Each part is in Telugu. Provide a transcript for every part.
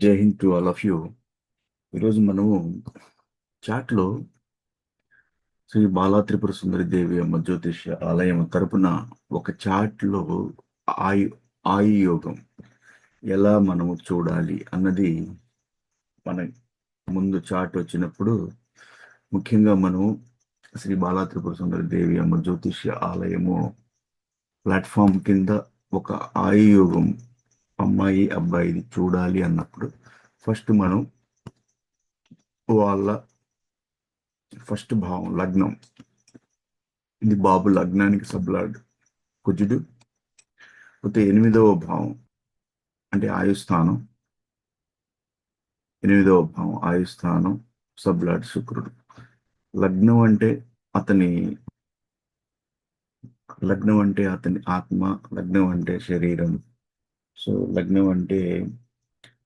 జై Hind to all of you. ఈరోజు మనము చాట్లో శ్రీ బాలా త్రిపుర సుందరి దేవి అమ్మ జ్యోతిష్య ఆలయం తరపున ఒక చాట్లో ఆయు ఆయు యోగం ఎలా మనము చూడాలి అన్నది మన ముందు చాట్ వచ్చినప్పుడు ముఖ్యంగా మనము శ్రీ బాలా త్రిపుర సుందరి దేవి అమ్మ జ్యోతిష్య ఆలయము ప్లాట్ఫామ్ కింద ఒక ఆయు యోగం అమ్మాయి అబ్బాయిది చూడాలి అన్నప్పుడు ఫస్ట్ మనం వాళ్ళ ఫస్ట్ భావం లగ్నం, ఇది బాబు లగ్నానికి సబ్లాడ్ కుజుడు. పోతే 8వ భావం అంటే ఆయుస్థానం, 8వ భావం ఆయుస్థానం సబ్లాడ్ శుక్రుడు. లగ్నం అంటే అతని ఆత్మ, లగ్నం అంటే శరీరం, సో లగ్నం అంటే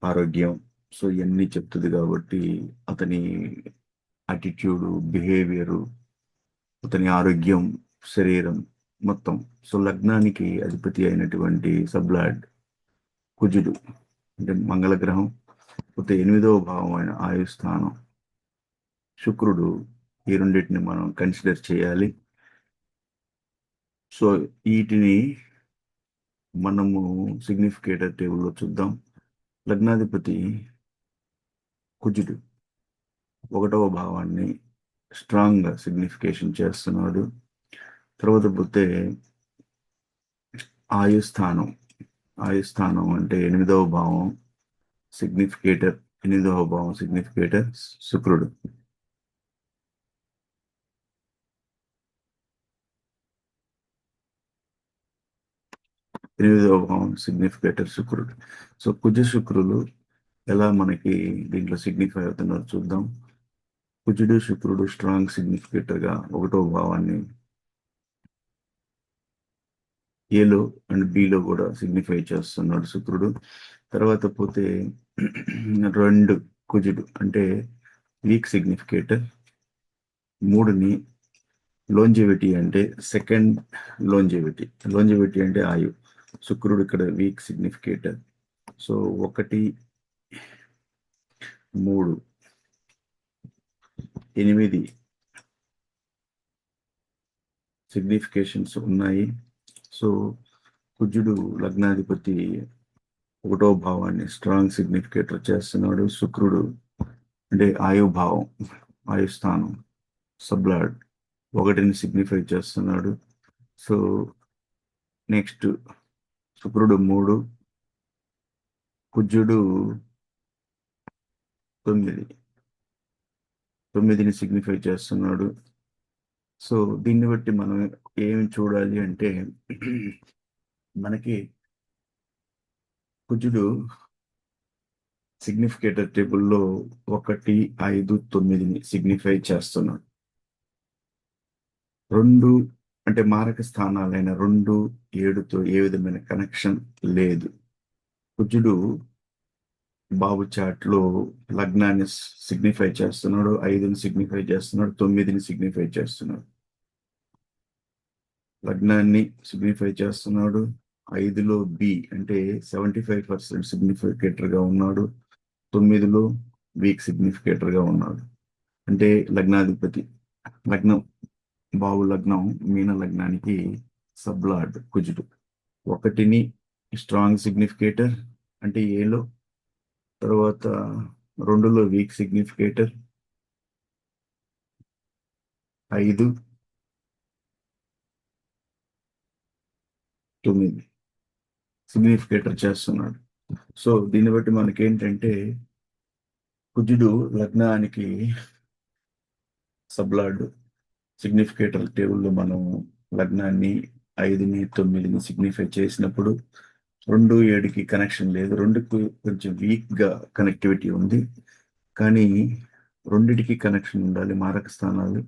ఆరోగ్యం. సో ఇవన్నీ చెప్తుంది కాబట్టి అతని యాటిట్యూడ్, బిహేవియరు, అతని ఆరోగ్యం, శరీరం మొత్తం. సో లగ్నానికి అధిపతి అయినటువంటి సబ్లాడ్ కుజుడు అంటే మంగళ గ్రహం. పోతే 8వ భావం అయిన ఆయుస్థానం శుక్రుడు. ఈ రెండింటిని మనం కన్సిడర్ చేయాలి. సో వీటిని మనము సిగ్నిఫికేటర్ టేబుల్లో చూద్దాం. లగ్నాధిపతి కుజుడు 1వ భావాన్ని స్ట్రాంగ్ సిగ్నిఫికేషన్ చేస్తున్నాడు. తర్వాత పోతే ఆయుస్థానం అంటే 8వ భావం సిగ్నిఫికేటర్, 8వ భావం సిగ్నిఫికేటర్ శుక్రుడు. ఎనిమిదవ భావం సిగ్నిఫికేటర్ శుక్రుడు. సో కుజ శుక్రులు ఎలా మనకి దీంట్లో సిగ్నిఫై అవుతున్నారో చూద్దాం. కుజుడు శుక్రుడు స్ట్రాంగ్ సిగ్నిఫికేటర్ గా 1వ భావాన్ని ఏలో అండ్ బిలో కూడా సిగ్నిఫై చేస్తున్నాడు శుక్రుడు. తర్వాత పోతే 2 కుజుడు అంటే వీక్ సిగ్నిఫికేటర్. 3ని లోంజెవిటీ అంటే సెకండ్ లోంజెవిటీ అంటే ఆయు. శుక్రుడు ఇక్కడ వీక్ సిగ్నిఫికేటర్. సో 1, 3, 8 సిగ్నిఫికేషన్స్ ఉన్నాయి. సో కుజుడు లగ్నాధిపతి 1వ భావాన్ని స్ట్రాంగ్ సిగ్నిఫికేటర్ చేస్తున్నాడు. శుక్రుడు అంటే ఆయుభావం, ఆయుస్థానం సబ్లాడ్ 1ని సిగ్నిఫై చేస్తున్నాడు. సో నెక్స్ట్ శుక్రుడు 3, కుజుడు 9ని సిగ్నిఫై చేస్తున్నాడు. సో దీన్ని బట్టి మనం ఏమి చూడాలి అంటే మనకి కుజుడు సిగ్నిఫికేటర్ టేబుల్లో 1, 5, 9ని సిగ్నిఫై చేస్తున్నాడు. 2 అంటే మారక స్థానాలైన 2, 7తో ఏ విధమైన కనెక్షన్ లేదు. కుజుడు బాబు చాట్లో లగ్నాన్ని సిగ్నిఫై చేస్తున్నాడు, 5ని సిగ్నిఫై చేస్తున్నాడు, 9ని సిగ్నిఫై చేస్తున్నాడు. లగ్నాన్ని సిగ్నిఫై చేస్తున్నాడు. 5లో బి అంటే 75% సిగ్నిఫికేటర్ గా ఉన్నాడు. 9లో వీక్ సిగ్నిఫికేటర్ గా ఉన్నాడు. అంటే లగ్నాధిపతి లగ్నం, బాబు లగ్నం మీన లగ్నానికి సబ్లార్డ్ కుజుడు. 1ని స్ట్రాంగ్ సిగ్నిఫికేటర్ అంటే ఏలో, తర్వాత 2లో వీక్ సిగ్నిఫికేటర్, 5, 9 సిగ్నిఫికేటర్ చేస్తున్నాడు. సో దీన్ని బట్టి మనకి ఏంటంటే కుజుడు లగ్నానికి సబ్లార్డ్ సిగ్నిఫికేటర్ టేబుల్లో మనం లగ్నాన్ని 5ని 9ని సిగ్నిఫై చేసినప్పుడు 2, 7కి కనెక్షన్ లేదు. 2కి కొంచెం వీక్ గా కనెక్టివిటీ ఉంది, కానీ 2టికి కనెక్షన్ ఉండాలి, మారక స్థానాలు.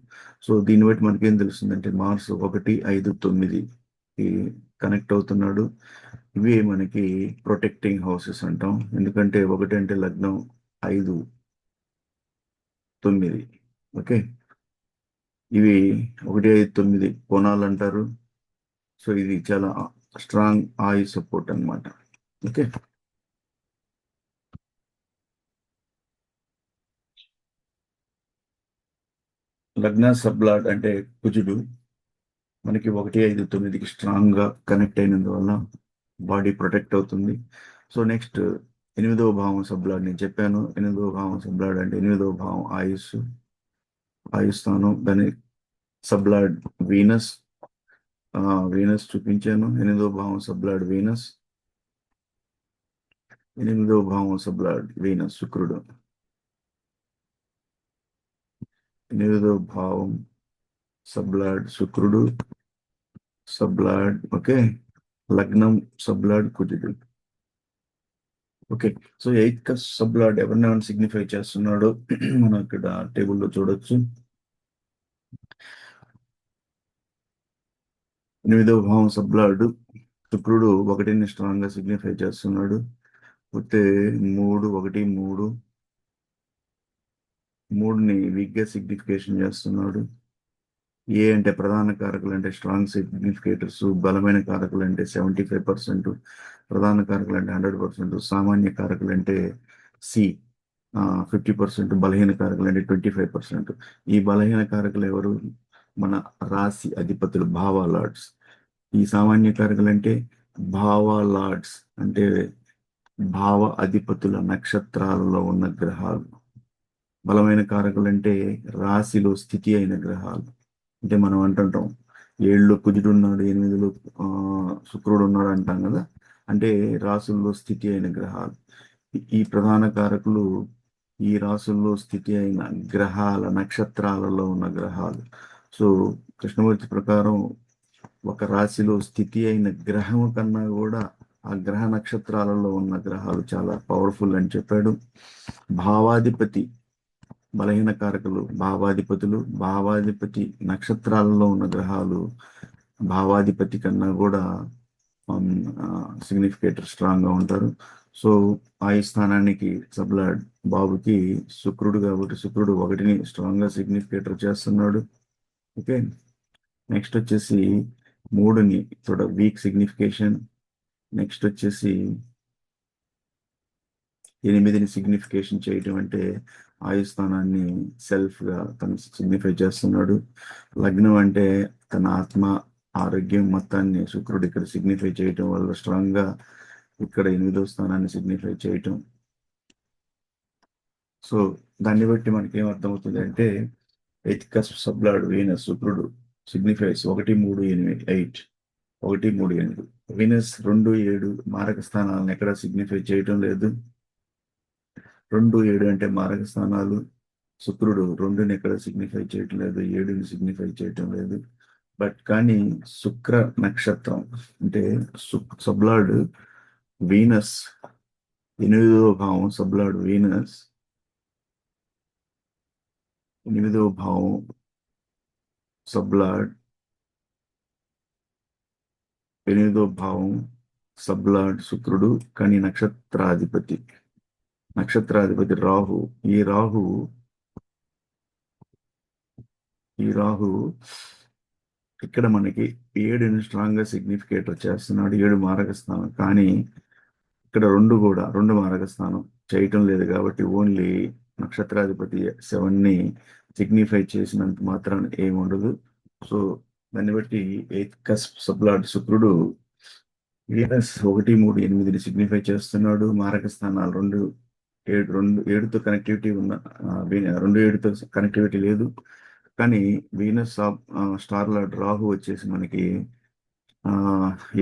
సో దీన్ని బట్టి మనకేం తెలుస్తుందంటే మార్స్ 1, 5, 9కి కనెక్ట్ అవుతున్నాడు. ఇవి మనకి ప్రొటెక్టింగ్ హౌసెస్ అంటాం. ఎందుకంటే 1 అంటే లగ్నం, 5, 9 ఓకే, ఇవి 1, 5, 9 కోణాలు అంటారు. సో ఇది చాలా స్ట్రాంగ్ ఆయు సపోర్ట్ అన్నమాట. ఓకే, లగ్న సబ్లాడ్ అంటే కుజుడు మనకి 1, 5, 9కి స్ట్రాంగ్ గా కనెక్ట్ అయినందువల్ల బాడీ ప్రొటెక్ట్ అవుతుంది. సో నెక్స్ట్ 8వ భావం సబ్లాడ్ నేను చెప్పాను. 8వ భావం సబ్లాడ్ అంటే 8వ భావం ఆయుస్థానం. దాని సబ్లాడ్ వీనస్. వీనస్ చూపించాను. 8వ భావం సబ్లాడ్ వీనస్. 8వ భావం సబ్లాడ్ వీనస్ శుక్రుడు. 8వ భావం సబ్లాడ్ శుక్రుడు. సబ్లాడ్ ఓకే. లగ్నం సబ్లాడ్ కుజుడు. ఓకే. సో 8th సబ్లాడ్ ఎవరిని సిగ్నిఫై చేస్తున్నాడో మనం ఇక్కడ టేబుల్లో చూడొచ్చు. 8వ భావం సబ్లాడ్ శుక్రుడు 1ని స్ట్రాంగ్ గా సిగ్నిఫై చేస్తున్నాడు. పోతే 3ని వీక్ గా సిగ్నిఫికేషన్ చేస్తున్నాడు. ఏ అంటే ప్రధాన కారకులు అంటే స్ట్రాంగ్ సిగ్నిఫికేటర్స్, బలమైన కారకులు అంటే 75%, ప్రధాన కారకులు అంటే 100%, సామాన్య కారకులు అంటే సి 50%, బలహీన కారకులు అంటే 25%. ఈ బలహీన కారకులు ఎవరు? మన రాశి అధిపతులు, భావ లార్డ్స్. ఈ సామాన్య కారకులు అంటే భావ లార్డ్స్ అంటే భావ అధిపతుల నక్షత్రాలలో ఉన్న గ్రహాలు. బలమైన కారకులు అంటే రాశిలో స్థితి అయిన గ్రహాలు. అంటే మనం అంటుంటాం 7లో కుజుడు ఉన్నాడు, 8లో శుక్రుడు ఉన్నాడు అంటాం కదా. అంటే రాసుల్లో స్థితి అయిన గ్రహాలు. ఈ ప్రధాన కారకులు ఈ రాసుల్లో స్థితి అయిన గ్రహాల నక్షత్రాలలో ఉన్న గ్రహాలు. సో కృష్ణమూర్తి ప్రకారం ఒక రాశిలో స్థితి అయిన గ్రహం కన్నా కూడా ఆ గ్రహ నక్షత్రాలలో ఉన్న గ్రహాలు చాలా పవర్ఫుల్ అని చెప్పాడు. భావాధిపతి బలహీన కారకులు భావాధిపతులు. భావాధిపతి నక్షత్రాలలో ఉన్న గ్రహాలు భావాధిపతి కన్నా కూడా సిగ్నిఫికేటర్ స్ట్రాంగ్ గా ఉంటారు. సో ఆ స్థానానికి సబ్లాడ్ బాబుకి శుక్రుడు కాబట్టి శుక్రుడు 1ని స్ట్రాంగ్ గా సిగ్నిఫికేటర్ చేస్తున్నాడు. ఓకే. నెక్స్ట్ వచ్చేసి 3ని వీక్ సిగ్నిఫికేషన్. నెక్స్ట్ వచ్చేసి 8ని సిగ్నిఫికేషన్ చేయటం అంటే ఆయుస్థానాన్ని సెల్ఫ్ గా తను సిగ్నిఫై చేస్తున్నాడు. లగ్నం అంటే తన ఆత్మ ఆరోగ్యం మొత్తాన్ని శుక్రుడు ఇక్కడ సిగ్నిఫై చేయటం వల్ల స్ట్రాంగ్ గా ఇక్కడ 8వ స్థానాన్ని సిగ్నిఫై చేయటం. సో దాన్ని బట్టి మనకి ఏం అర్థమవుతుంది అంటే 8th సబ్లాడ్ వీనస్ శుక్రుడు సిగ్నిఫైస్ 1, 3, 8, 8 1, 3, 8. వీనస్ 2, 7 మారక స్థానాలను ఎక్కడ సిగ్నిఫై చేయటం లేదు. 2, 7 అంటే మారక స్థానాలు. శుక్రుడు 2ని ఎక్కడ సిగ్నిఫై చేయటం లేదు, 7ని సిగ్నిఫై చేయటం లేదు. బట్ కానీ శుక్ర నక్షత్రం అంటే సబ్లాడ్ వీనస్ 8వ భావం సబ్లాడ్ వీనస్ 8వ భావం సబ్లాడ్ 8వ భావం సబ్లాడ్ శుక్రుడు. కానీ నక్షత్రాధిపతి రాహు. ఈ రాహు ఇక్కడ మనకి 7ని స్ట్రాంగ్ గా సిగ్నిఫికేటర్ చేస్తున్నాడు. 7 మారక స్థానం. కానీ ఇక్కడ 2 మారక స్థానం చేయటం లేదు కాబట్టి ఓన్లీ నక్షత్రాధిపతి 7ని సిగ్నిఫై చేసినంత మాత్రాన ఏముండదు. సో దాన్ని బట్టి 8th సబ్లాడ్ శుక్రుడు వీనస్ 1, 3, 8ని సిగ్నిఫై చేస్తున్నాడు. మారక స్థానాలు 2, 7తో కనెక్టివిటీ ఉన్న 7తో కనెక్టివిటీ లేదు. కానీ వీనస్ స్టార్ లార్డ్ రాహు వచ్చేసి మనకి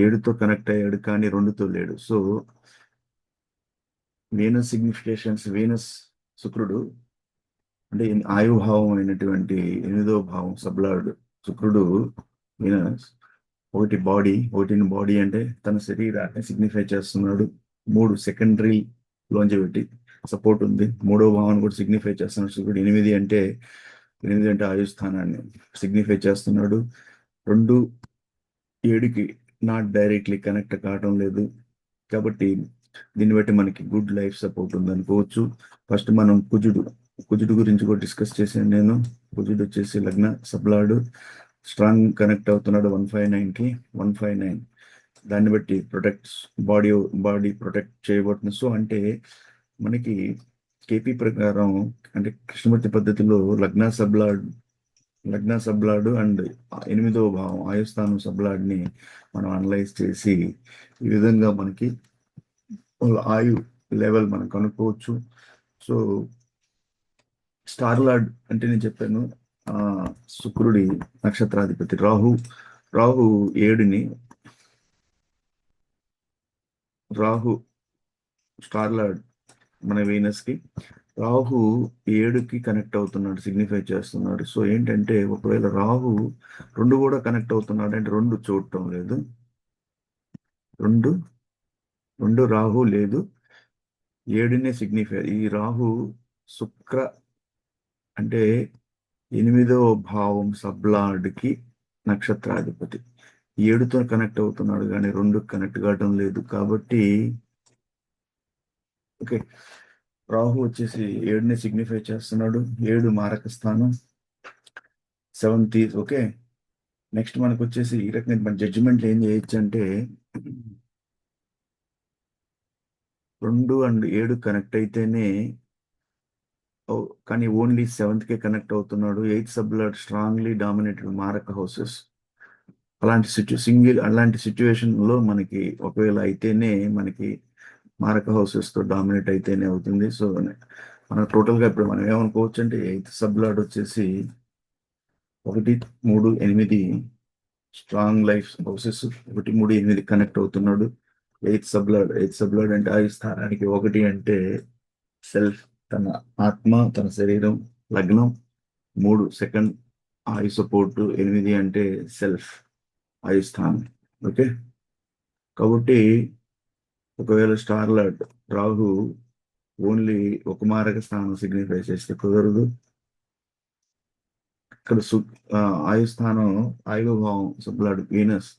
7తో కనెక్ట్ అయ్యాడు కానీ 2తో లేడు. సో వీనస్ సిగ్నిఫికేషన్స్ వీనస్ శుక్రుడు అంటే ఆయుభావం అయినటువంటి 8వ భావం సబ్లార్డ్ శుక్రుడు వీనస్ 1 బాడీ అంటే తన శరీరాన్ని సిగ్నిఫై చేస్తున్నాడు. 3 సెకండరీ లాంజివిటీ సపోర్ట్ ఉంది. 3వ భావాన్ని కూడా సిగ్నిఫై చేస్తున్నాడు శుక్రుడు. 8 అంటే ఆయుస్థానాన్ని సిగ్నిఫై చేస్తున్నాడు. 2, 7కి నాట్ డైరెక్ట్లీ కనెక్ట్ కావటం లేదు కాబట్టి దీన్ని బట్టి మనకి గుడ్ లైఫ్ సపోర్ట్ ఉంది అనుకోవచ్చు. ఫస్ట్ మనం కుజుడు గురించి కూడా డిస్కస్ చేశాను నేను. కుజుడు వచ్చేసి లగ్న సబ్లాడు స్ట్రాంగ్ కనెక్ట్ అవుతున్నాడు 159కి 159. దాన్ని బట్టి బాడీ ప్రొటెక్ట్ చేయబడుతుంది. సో అంటే మనకి కేపీ ప్రకారం అంటే కృష్ణమూర్తి పద్ధతిలో లగ్న సబ్లాడ్ లగ్న సబ్లాడ్ అండ్ ఎనిమిదవ భావం ఆయుస్థానం సబ్లాడ్ని మనం అనలైజ్ చేసి ఈ విధంగా మనకి వాళ్ళ ఆయు లెవెల్ మనం కనుక్కోవచ్చు. సో స్టార్ లార్డ్ అంటే నేను చెప్పాను, ఆ శుక్రుడి నక్షత్రాధిపతి రాహు. రాహు ఏడుని రాహు స్టార్ లార్డ్ మన వీనస్ కి. రాహు ఏడుకి కనెక్ట్ అవుతున్నాడు, సిగ్నిఫై చేస్తున్నాడు. సో ఏంటంటే ఒకవేళ రాహు రెండు కూడా కనెక్ట్ అవుతున్నాడు అంటే రెండు చూడటం లేదు, రెండు రెండు రాహు లేదు, ఏడునే సిగ్నిఫై. ఈ రాహు శుక్ర అంటే ఎనిమిదవ భావం సబ్లాడ్కి నక్షత్రాధిపతి. ఏడుతో కనెక్ట్ అవుతున్నాడు కానీ రెండు కనెక్ట్ కావటం లేదు. కాబట్టి ఓకే, రాహు వచ్చేసి ఏడుని సిగ్నిఫై చేస్తున్నాడు. ఏడు మారక స్థానం, సెవెంత్. ఓకే, నెక్స్ట్ మనకు వచ్చేసి ఈ రకంగా మన జడ్జిమెంట్ ఏం చేయొచ్చు అంటే రెండు అండ్ ఏడు కనెక్ట్ అయితేనే కానీ ఓన్లీ సెవెంత్ కే కనెక్ట్ అవుతున్నాడు. ఎయిత్ సబ్లాడ్ స్ట్రాంగ్లీ డామినేటెడ్ మారక హౌసెస్. అలాంటి సిచ్యువేషన్ లో మనకి ఒకవేళ అయితేనే మనకి మారక హౌసెస్ తో డామినేట్ అయితేనే అవుతుంది. సో మనం టోటల్ గా ఇప్పుడు మనం ఏమనుకోవచ్చు అంటే ఎయిత్ సబ్లాడ్ వచ్చేసి 1, 3, 8 స్ట్రాంగ్ లైఫ్ హౌసెస్, 1, 3, 8 కనెక్ట్ అవుతున్నాడు. ఎయిత్ సబ్లాడ్ అంటే ఆ స్థానానికి 1 అంటే సెల్ఫ్, తన ఆత్మ, తన శరీరం, లగ్నం. 3 సెకండ్ ఆయుష్ సపోర్ట్. 8 అంటే సెల్ఫ్, ఆయుష్ స్థానం. ఓకే, కాబట్టి ఒకవేళ స్టార్ లార్డ్ రాహు ఓన్లీ ఒక మారక స్థానం సిగ్నిఫై చేస్తే కుదరదు. ఇక్కడ ఆయుష్ స్థానం, ఆయువ భావం సబ్లార్డ్ వీనస్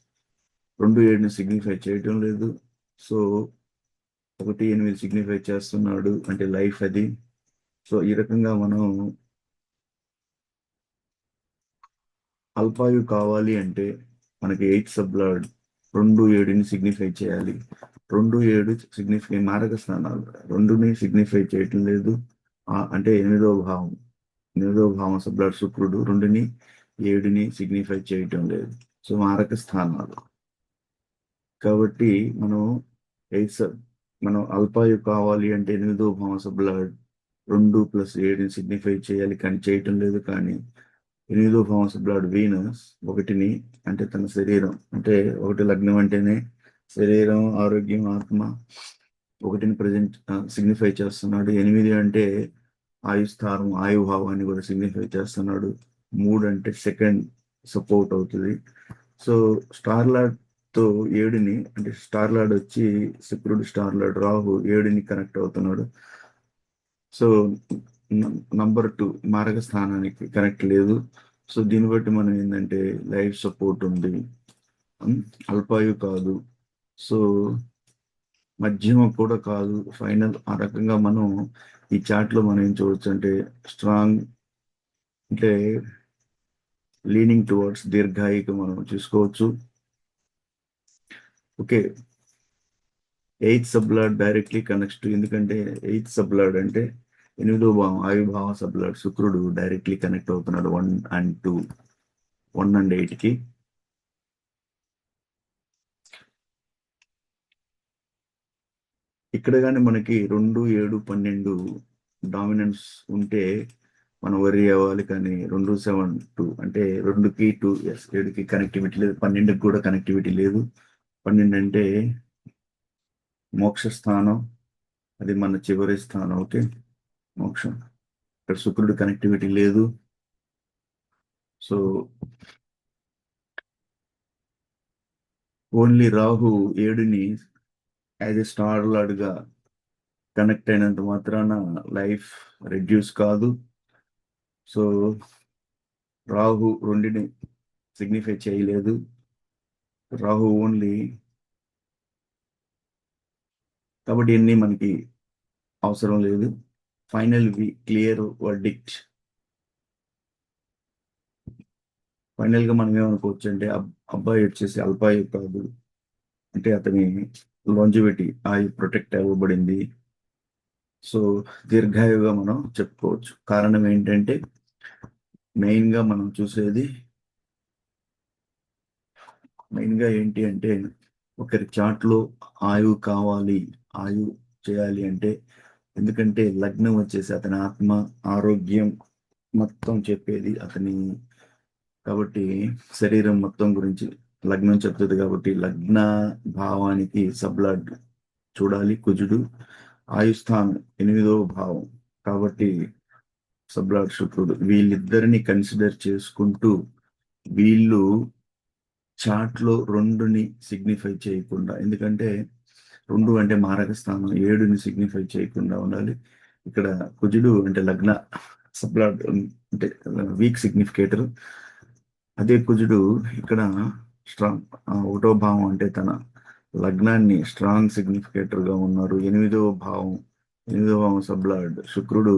2, 7ని సిగ్నిఫై చేయటం లేదు. సో 1, 8 సిగ్నిఫై చేస్తున్నాడు అంటే లైఫ్ అది. సో ఈ రకంగా మనం అల్పాయు కావాలి అంటే మనకి ఎయిత్ సబ్లార్డ్ 2, 7ని సిగ్నిఫై చేయాలి. 2, 7 సిగ్నిఫై మారక స్థానాలు, రెండుని సిగ్నిఫై చేయటం లేదు. అంటే ఎనిమిదవ భావం సబ్లార్డ్ శుక్రుడు 2, 7ని సిగ్నిఫై చేయటం లేదు. సో మారక స్థానాలు. కాబట్టి మనం ఎయిత్ సబ్ మనం అల్పాయు కావాలి అంటే ఎనిమిదవ భావం సబ్లార్డ్ 2+7ని సిగ్నిఫై చేయాలి కానీ చేయటం లేదు. కానీ ఎనిమిదో భావం సబ్లార్డ్ వీనస్ 1ని అంటే తన శరీరం, అంటే 1 లగ్నం అంటేనే శరీరం, ఆరోగ్యం, ఆత్మ. 1ని ప్రజెంట్ సిగ్నిఫై చేస్తున్నాడు. 8 అంటే ఆయుస్థానం, ఆయుభావాన్ని కూడా సిగ్నిఫై చేస్తున్నాడు. 3 అంటే సెకండ్ సపోర్ట్ అవుతుంది. సో స్టార్ లార్డ్ తో 7ని అంటే స్టార్ లార్డ్ వచ్చి శుక్రుడు, స్టార్ లార్డ్ రాహు 7ని కనెక్ట్ అవుతున్నాడు. సో నంబర్ 2 మారక స్థానానికి కనెక్ట్ లేదు. సో దీన్ని బట్టి మనం ఏంటంటే లైఫ్ సపోర్ట్ ఉంది, అల్పాయు కాదు, సో మధ్యమ కూడా కాదు, ఫైనల్. ఆ రకంగా మనం ఈ చార్ట్ లో మనం ఏం చూడొచ్చు అంటే స్ట్రాంగ్ అంటే లీనింగ్ టువర్డ్స్ దీర్ఘాయిక మనం చూసుకోవచ్చు. Okay, eighth sublord directly connects to, ఎందుకంటే ఎయిత్ సబ్లార్డ్ అంటే ఎనిమిదో భావం ఆయుభావ సబ్లార్డ్ శుక్రుడు డైరెక్ట్లీ కనెక్ట్ అవుతున్నాడు 1 and 2, 1 and 8కి. ఇక్కడ కానీ మనకి 2, 7, 12 డామినెన్స్ ఉంటే మనం వరి అవ్వాలి. కానీ 2, 7, 2 అంటే 2కి 2, 7కి కనెక్టివిటీ లేదు, 12కి కూడా కనెక్టివిటీ లేదు. 12 అంటే మోక్ష స్థానం, అది మన చివరి స్థానం. ఓకే, మోక్షం. ఇక్కడ శుక్రుడు కనెక్టివిటీ లేదు. సో ఓన్లీ రాహు 7ని యాజ్ ఎ స్టార్ లార్డ్ గా కనెక్ట్ అయినంత మాత్రాన లైఫ్ రెడ్యూస్ కాదు. సో రాహు 2ని సిగ్నిఫై చేయలేదు. రాహు ఓన్లీ, కాబట్టి ఎన్ని మనకి అవసరం లేదు. Final clear verdict. ఫైనల్ గా మనం ఏమనుకోవచ్చు అంటే అబ్బాయి వచ్చేసి అల్పాయు కాదు, అంటే అతని లాంజివిటీ ఆయు ప్రొటెక్ట్ అవ్వబడింది. సో దీర్ఘాయుగా మనం చెప్పుకోవచ్చు. కారణం ఏంటంటే మెయిన్గా మనం చూసేది మెయిన్గా ఏంటి అంటే ఒకరి చాట్లో ఆయువు కావాలి, ఆయువు చేయాలి అంటే, ఎందుకంటే లగ్నం వచ్చేసి అతని ఆత్మ, ఆరోగ్యం మొత్తం చెప్పేది అతని, కాబట్టి శరీరం మొత్తం గురించి లగ్నం చెప్తుంది. కాబట్టి లగ్న భావానికి సబ్లాడ్ చూడాలి కుజుడు. ఆయుస్థానం ఎనిమిదవ భావం కాబట్టి సబ్లాడ్ శుక్రుడు. వీళ్ళిద్దరిని కన్సిడర్ చేసుకుంటూ వీళ్ళు చాట్లో రెండుని సిగ్నిఫై చేయకుండా, ఎందుకంటే రెండు అంటే మారక స్థానం, ఏడుని సిగ్నిఫై చేయకుండా ఉండాలి. ఇక్కడ కుజుడు అంటే లగ్న సబ్లాడ్ అంటే వీక్ సిగ్నిఫికేటర్. అదే కుజుడు ఇక్కడ స్ట్రాంగ్, ఒకటో భావం అంటే తన లగ్నాన్ని స్ట్రాంగ్ సిగ్నిఫికేటర్ గా ఉన్నారు. ఎనిమిదవ భావం సబ్లాడ్ శుక్రుడు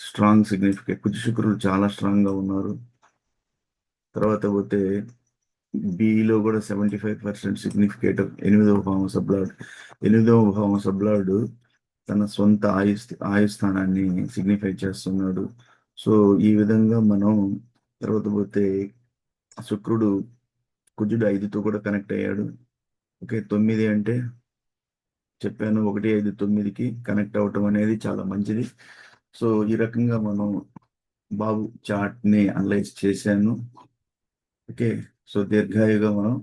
స్ట్రాంగ్ సిగ్నిఫికేట్, కుజ శుక్రుడు చాలా స్ట్రాంగ్ గా ఉన్నారు. తర్వాత పోతే బిలో కూడా 75% సిగ్నిఫికేటర్ ఎనిమిదవ భావం సబ్లాడ్. ఎనిమిదవ భావం సబ్లాడ్ తన సొంత ఆయుస్థానాన్ని సిగ్నిఫై చేస్తున్నాడు. సో ఈ విధంగా మనం తర్వాత పోతే శుక్రుడు కుజుడు 5తో కూడా కనెక్ట్ అయ్యాడు. ఓకే, 9 అంటే చెప్పాను, 1, 5, 9కి కనెక్ట్ అవటం అనేది చాలా మంచిది. సో ఈ రకంగా మనం బాబు చార్ట్ ని అనలైజ్ చేశాను. ఓకే, సో దీర్ఘాయుగా మనం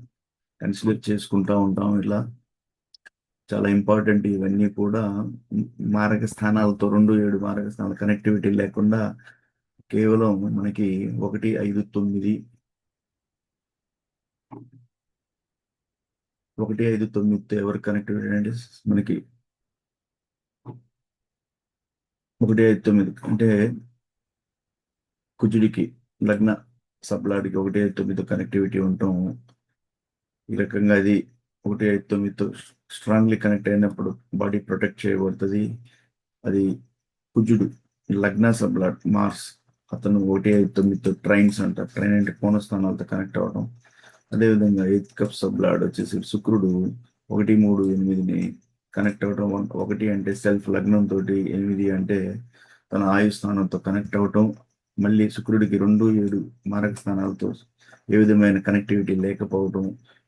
కన్సిడర్ చేసుకుంటా ఉంటాం. ఇలా చాలా ఇంపార్టెంట్ ఇవన్నీ కూడా. మారక స్థానాలతో 2, 7 మారక స్థానాల కనెక్టివిటీ లేకుండా కేవలం మనకి 1, 5, 9, 1, 5, 9తో ఎవరు కనెక్టివిటీ అంటే మనకి 1, 5, 9 అంటే కుజుడికి లగ్న సబ్లాడికి 1, 5, 9తో కనెక్టివిటీ ఉంటాం. ఈ రకంగా అది 1, 5, 9తో స్ట్రాంగ్లీ కనెక్ట్ అయినప్పుడు బాడీ ప్రొటెక్ట్ చేయబడుతుంది. అది కుజుడు లగ్న సబ్లాట్ మార్స్, అతను 1, 5, 9తో ట్రైన్స్ అంటారు. ట్రైన్ అంటే కోణస్థానాలతో కనెక్ట్ అవ్వడం. అదేవిధంగా 8 కప్ సబ్లాడ్ వచ్చేసి శుక్రుడు 1, 3, 8ని కనెక్ట్ అవ్వడం. 1 అంటే సెల్ఫ్ లగ్నం తోటి, 8 అంటే తన ఆయు స్థానంతో కనెక్ట్ అవ్వటం. మళ్ళీ శుక్రుడికి 2, 7 మారక స్థానాలతో ఏ విధమైన కనెక్టివిటీ లేకపోవడం.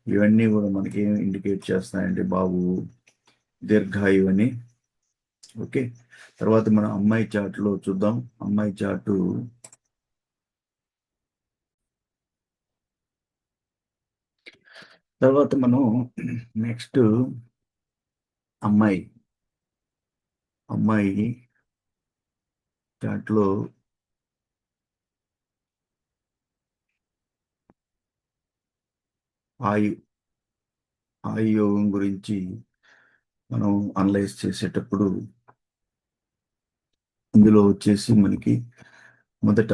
ఇవన్నీ కూడా మనకి ఏం ఇండికేట్ చేస్తాయంటే బాబు దీర్ఘాయువు అని. ఓకే, తర్వాత మనం అమ్మాయి చార్ట్లో చూద్దాం. అమ్మాయి చార్టు తర్వాత మనం నెక్స్ట్ అమ్మాయి అమ్మాయి చార్ట్లో ఆయు ఆయుయోగం గురించి మనం అనలైజ్ చేసేటప్పుడు ఇందులో వచ్చేసి మనకి మొదట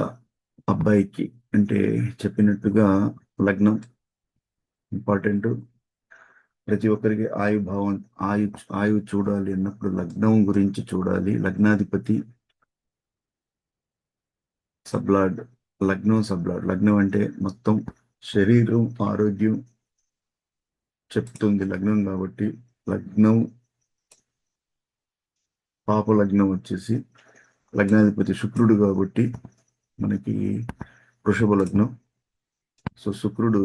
అబ్బాయికి అంటే చెప్పినట్టుగా లగ్నం ఇంపార్టెంట్. ప్రతి ఒక్కరికి ఆయుభావం, ఆయు ఆయువు చూడాలి అన్నప్పుడు లగ్నం గురించి చూడాలి. లగ్నాధిపతి సబ్లాడ్, లగ్నం అంటే మొత్తం శరీరం ఆరోగ్యం చెప్తుంది లగ్నం. కాబట్టి లగ్నం పాప లగ్నం వచ్చేసి లగ్నాధిపతి శుక్రుడు కాబట్టి మనకి వృషభ లగ్నం. సో శుక్రుడు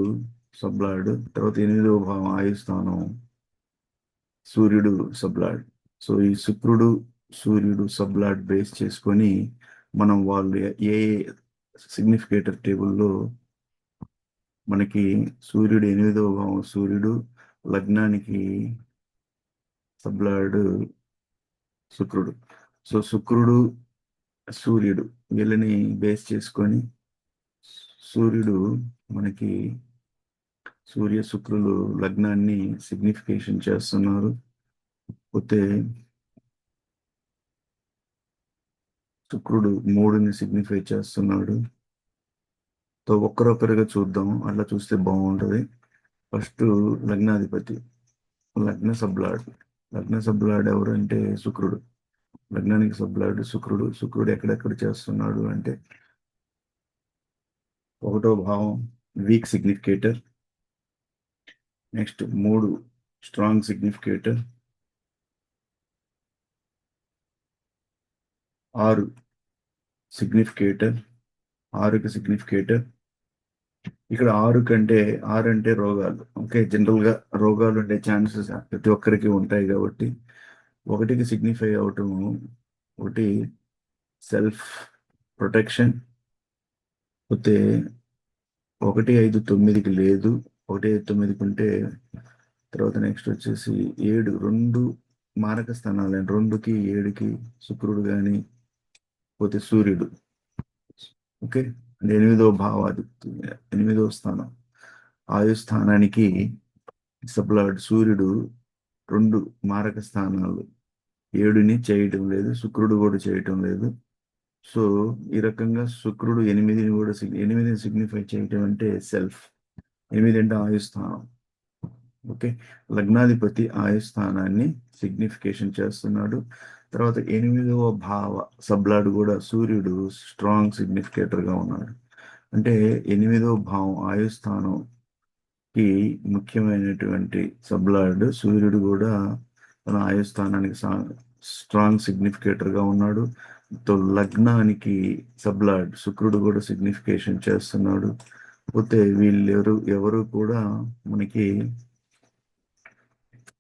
సబ్లాడ్. తర్వాత 8వ భావం ఆయుస్థానం సూర్యుడు సబ్లాడ్. సో ఈ సూర్యుడు సబ్లాడ్ బేస్ చేసుకొని మనం వాళ్ళు ఏ సిగ్నిఫికేటర్ టేబుల్లో మనకి సూర్యుడు 8వ భావం సూర్యుడు, లగ్నానికి సబ్లాడ్ శుక్రుడు. సో శుక్రుడు సూర్యుడు వీళ్ళని బేస్ చేసుకొని సూర్యుడు మనకి సూర్య శుక్రులు లగ్నాన్ని సిగ్నిఫికేషన్ చేస్తున్నారు. పోతే శుక్రుడు 3ని సిగ్నిఫై చేస్తున్నాడు. తో ఒక్కరొక్కరుగా చూద్దాం, అట్లా చూస్తే బాగుంటుంది. ఫస్ట్ లగ్నాధిపతి లగ్న సబ్లాడ్ ఎవరంటే శుక్రుడు. లగ్నానికి సబ్లాడ్ శుక్రుడు. శుక్రుడు ఎక్కడెక్కడ చేస్తున్నాడు అంటే 1వ భావం week significator, next 3 strong significator, 6 significator, 6కి సిగ్నిఫికేటర్. ఇక్కడ 6 అంటే రోగాలు. ఓకే, జనరల్ గా రోగాలు ఉండే ఛాన్సెస్ ప్రతి ఒక్కరికి ఉంటాయి కాబట్టి 1కి సిగ్నిఫై అవటం, ఒకటి సెల్ఫ్ ప్రొటెక్షన్. పోతే 1, 5, 9కి లేదు, 1, 5, 9కి ఉంటే తర్వాత నెక్స్ట్ వచ్చేసి 7, 2 మారక స్థానాలు 2కి 7కి శుక్రుడు కానీ పోతే సూర్యుడు. ఓకే, అంటే 8వ భావాది, 8వ స్థానం ఆయు స్థానానికి సబ్లాడ్ సూర్యుడు 2 మారక స్థానాలు 7ని చేయటం లేదు, శుక్రుడు కూడా చేయటం లేదు. సో ఈ రకంగా శుక్రుడు 8ని కూడా 8ని సిగ్నిఫై చేయటం అంటే సెల్ఫ్. 8 అంటే ఆయుస్థానం. ఓకే, లగ్నాధిపతి ఆయుస్థానాన్ని సిగ్నిఫికేషన్ చేస్తున్నాడు. తర్వాత 8వ భావ సబ్లాడ్ కూడా సూర్యుడు స్ట్రాంగ్ సిగ్నిఫికేటర్ గా ఉన్నాడు. అంటే 8వ భావం ఆయుస్థానంకి ముఖ్యమైనటువంటి సబ్లాడ్ సూర్యుడు కూడా తన ఆయుస్థానానికి స్ట్రాంగ్ సిగ్నిఫికేటర్ గా ఉన్నాడు. లగ్నానికి సబ్లాడ్ శుక్రుడు కూడా సిగ్నిఫికేషన్ చేస్తున్నాడు. పోతే ఎవరు కూడా మనకి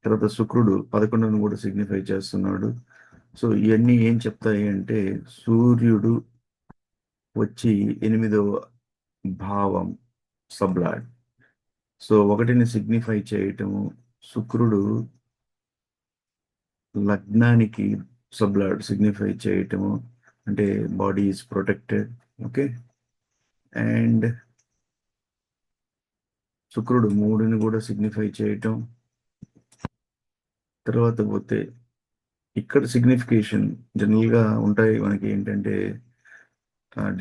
తర్వాత శుక్రుడు 11ను కూడా సిగ్నిఫై చేస్తున్నాడు. సో ఇవన్నీ ఏం చెప్తాయి అంటే సూర్యుడు వచ్చి 8వ భావం సబ్లాడ్. సో 1ని సిగ్నిఫై చేయటము, శుక్రుడు లగ్నానికి సబ్లాడ్ సిగ్నిఫై చేయటము, అంటే body is protected. Okay, and శుక్రుడు 3ని కూడా సిగ్నిఫై చేయటం. తర్వాత పోతే ఇక్కడ సిగ్నిఫికేషన్ జనరల్గా ఉంటాయి మనకి ఏంటంటే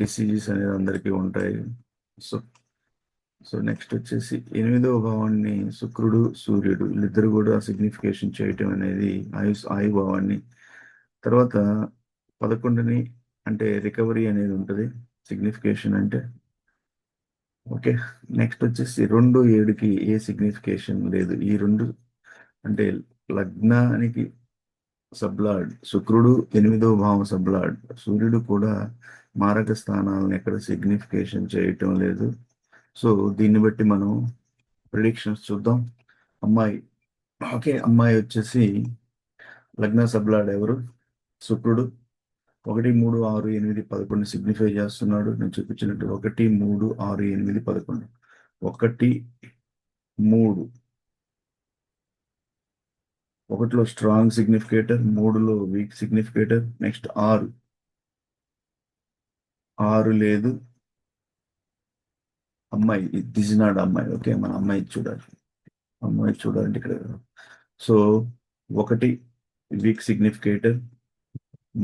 డిసీజెస్ అనేది అందరికీ ఉంటాయి. సో సో నెక్స్ట్ వచ్చేసి 8వ భావాన్ని శుక్రుడు సూర్యుడు వీళ్ళిద్దరు కూడా సిగ్నిఫికేషన్ చేయటం అనేది ఆయుభావాన్ని. తర్వాత 11ని అంటే రికవరీ అనేది ఉంటుంది సిగ్నిఫికేషన్ అంటే. ఓకే, నెక్స్ట్ వచ్చేసి 2, 7కి ఏ సిగ్నిఫికేషన్ లేదు. ఈ 2 అంటే లగ్నానికి సబ్లాడ్ శుక్రుడు, 8వ భావం సబ్లాడ్ సూర్యుడు కూడా మారక స్థానాలను ఎక్కడ సిగ్నిఫికేషన్ చేయటం లేదు. సో దీన్ని బట్టి మనం ప్రిడిక్షన్స్ చూద్దాం. అమ్మాయి, ఓకే, అమ్మాయి వచ్చేసి లగ్న సబ్లాడ్ ఎవరు? శుక్రుడు. 1, 3, 6, 8, 11 సిగ్నిఫై చేస్తున్నాడు. నేను చూపించినట్టు 1, 3, 6, 8, 11. 1, 3 1లో స్ట్రాంగ్ సిగ్నిఫికేటర్, 3లో వీక్ సిగ్నిఫికేటర్. నెక్స్ట్ 6 లేదు. అమ్మాయి, దిస్ ఇస్ నాట్ అమ్మాయి. ఓకే, మన అమ్మాయి చూడాలి. అమ్మాయి చూడాలంటే ఇక్కడ. సో 1 వీక్ సిగ్నిఫికేటర్,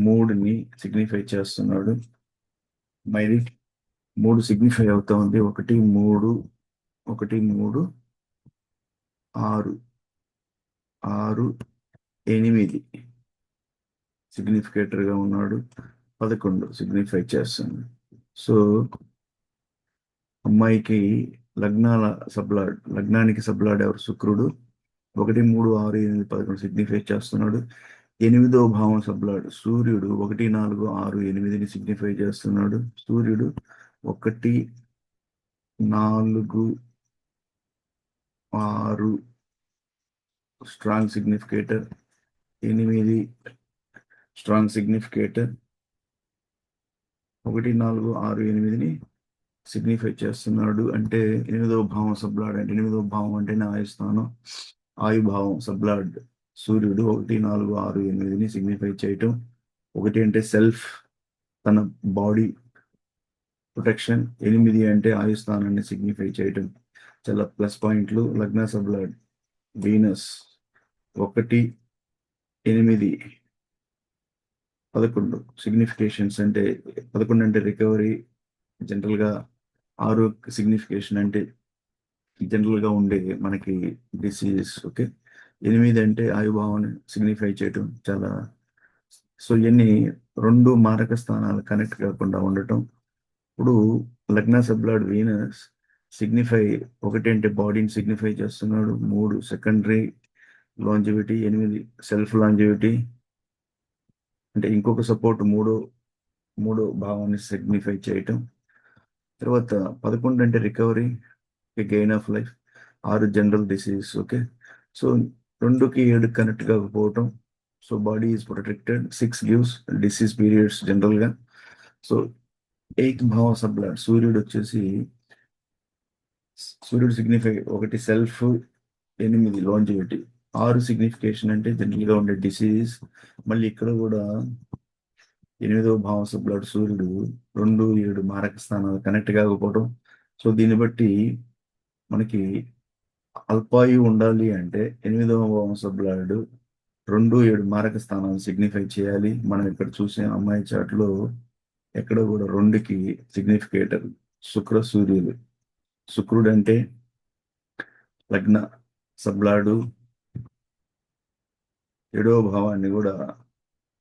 3ని సిగ్నిఫై చేస్తున్నాడు. అమ్మాయిది 3 సిగ్నిఫై అవుతా ఉంది. 1, 3, 1, 3, 6, 6, 8 సిగ్నిఫికేటర్ గా ఉన్నాడు. 11 సిగ్నిఫై చేస్తుంది. సో అమ్మాయికి లగ్నానికి సబ్లాడ్ ఎవరు? శుక్రుడు. 1, 3, 6, 8, 11 సిగ్నిఫై చేస్తున్నాడు. 8వ భావం సబ్లాడ్ సూర్యుడు 1, 4, 6, 8ని సిగ్నిఫై చేస్తున్నాడు. సూర్యుడు 1, 4, 6 స్ట్రాంగ్ సిగ్నిఫికేటర్, 8 స్ట్రాంగ్ సిగ్నిఫికేటర్. 1, 4, 6, 8ని సిగ్నిఫై చేస్తున్నాడు. అంటే 8వ భావం సబ్లాడ్ అంటే 8వ భావం అంటేనే ఆయుస్థానం. ఆయుభావం సబ్లాడ్ సూర్యుడు 1, 4, 6, 8ని సిగ్నిఫై చేయటం. 1 అంటే సెల్ఫ్, తన బాడీ ప్రొటెక్షన్. 8 అంటే ఆయుస్థానాన్ని సిగ్నిఫై చేయటం. చాలా ప్లస్ పాయింట్లు. లగ్న సబ్లాడ్ వీనస్ 1, 8, 11 సిగ్నిఫికేషన్స్ అంటే 11 అంటే రికవరీ. జనరల్గా 6 సిగ్నిఫికేషన్ అంటే జనరల్గా ఉండే మనకి డిసీజెస్. ఓకే, 8 అంటే ఆయుభావాన్ని సిగ్నిఫై చేయటం చాలా. సో ఇవన్నీ 2 మారక స్థానాలు కనెక్ట్ కాకుండా ఉండటం. ఇప్పుడు లగ్న సబ్లాడ్ వీనస్ సిగ్నిఫై 1 అంటే బాడీని సిగ్నిఫై చేస్తున్నాడు. 3 సెకండరీ లాంజివిటీ. 8 సెల్ఫ్ లాంజివిటీ అంటే ఇంకొక సపోర్ట్ మూడో భావాన్ని సిగ్నిఫై చేయటం. తర్వాత 11 అంటే recovery, gain of life. 6 general disease. Okay. So 2కి 7 కనెక్ట్ కాకపోవటం. So body is protected. 6 gives disease periods జనరల్గా. సో 8 భావ సబ్లాడ్ సూర్యుడు వచ్చేసి, సూర్యుడు సిగ్నిఫై ఒకటి సెల్ఫ్, 8 లాంజివిటీ. 6 సిగ్నిఫికేషన్ అంటే జనరల్గా ఉండే డిసీజ్. మళ్ళీ ఇక్కడ కూడా 8వ భావం సబ్లాడ్ సూర్యుడు 2, 7 మారక స్థానాలు కనెక్ట్ కాకపోవడం. సో దీన్ని బట్టి మనకి అల్పాయు ఉండాలి అంటే 8వ భావం సబ్లాడ్ 2, 7 మారక స్థానాలు సిగ్నిఫై చేయాలి. మనం ఇక్కడ చూసే అమ్మాయి చాట్లో ఎక్కడ కూడా 2కి సిగ్నిఫికేటర్ శుక్ర సూర్యులు. శుక్రుడు అంటే లగ్న సబ్లాడు 7వ భావాన్ని కూడా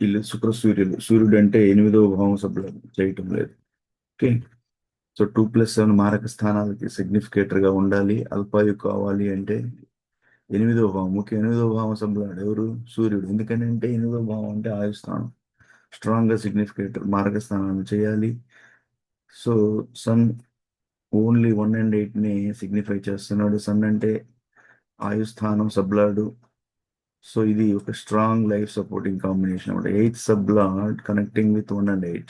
వీళ్ళు శుక్ర సూర్యులు. సూర్యుడు అంటే 8వ భావం సబ్లాడు చేయటం లేదు. ఓకే. సో 2+7 మారక స్థానాలకి సిగ్నిఫికేటర్ గా ఉండాలి. అల్పాయు కావాలి అంటే 8వ భావం. ముఖ్య 8వ భావం సబ్లాడు ఎవరు? సూర్యుడు. ఎందుకంటే 8వ భావం అంటే ఆయుస్థానం. స్ట్రాంగ్ గా సిగ్నిఫికేటర్ మారక స్థానాన్ని చేయాలి. సో సన్ ఓన్లీ 1 and 8 ని సిగ్నిఫై చేస్తున్నాడు. సన్ అంటే ఆయుస్థానం సబ్లాడు. సో ఇది ఒక స్ట్రాంగ్ లైఫ్ సపోర్టింగ్ కాంబినేషన్ అనమాట. 8th సబ్లాడ్ connecting with 1 and 8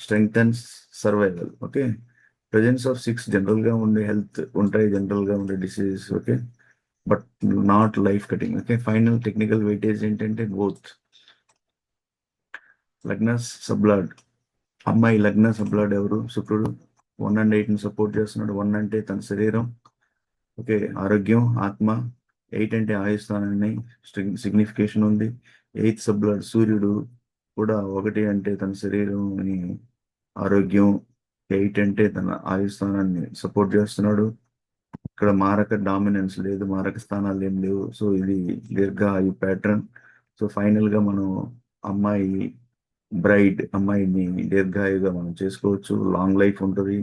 strengthens survival. Okay. Presence of 6 general గా ఉండే హెల్త్ ఉంటాయి, జనరల్ గా ఉండే diseases. Okay. But not life cutting. Okay. Final technical weightage ఏంటంటే బోత్ లగ్న సబ్లాడ్. అమ్మాయి లగ్న సబ్లాడ్ ఎవరు? శుక్రుడు. 1 and 8 ని సపోర్ట్ చేస్తున్నాడు. 1 అంటే తన శరీరం, ఓకే, ఆరోగ్యం, ఆత్మ. 8 అంటే ఆయుస్థానాన్ని సిగ్నిఫికేషన్ ఉంది. 8th సబ్లాడ్ సూర్యుడు కూడా 1 అంటే తన శరీరం అని ఆరోగ్యం, 8 అంటే తన ఆయుస్థానాన్ని సపోర్ట్ చేస్తున్నాడు. ఇక్కడ మారక డామినెన్స్ లేదు, మారక స్థానాలు ఏం లేవు. సో ఇది దీర్ఘాయు ప్యాటర్న్. సో ఫైనల్ గా మనం అమ్మాయి అమ్మాయిని దీర్ఘాయుగా మనం చేసుకోవచ్చు. లాంగ్ లైఫ్ ఉంటుంది.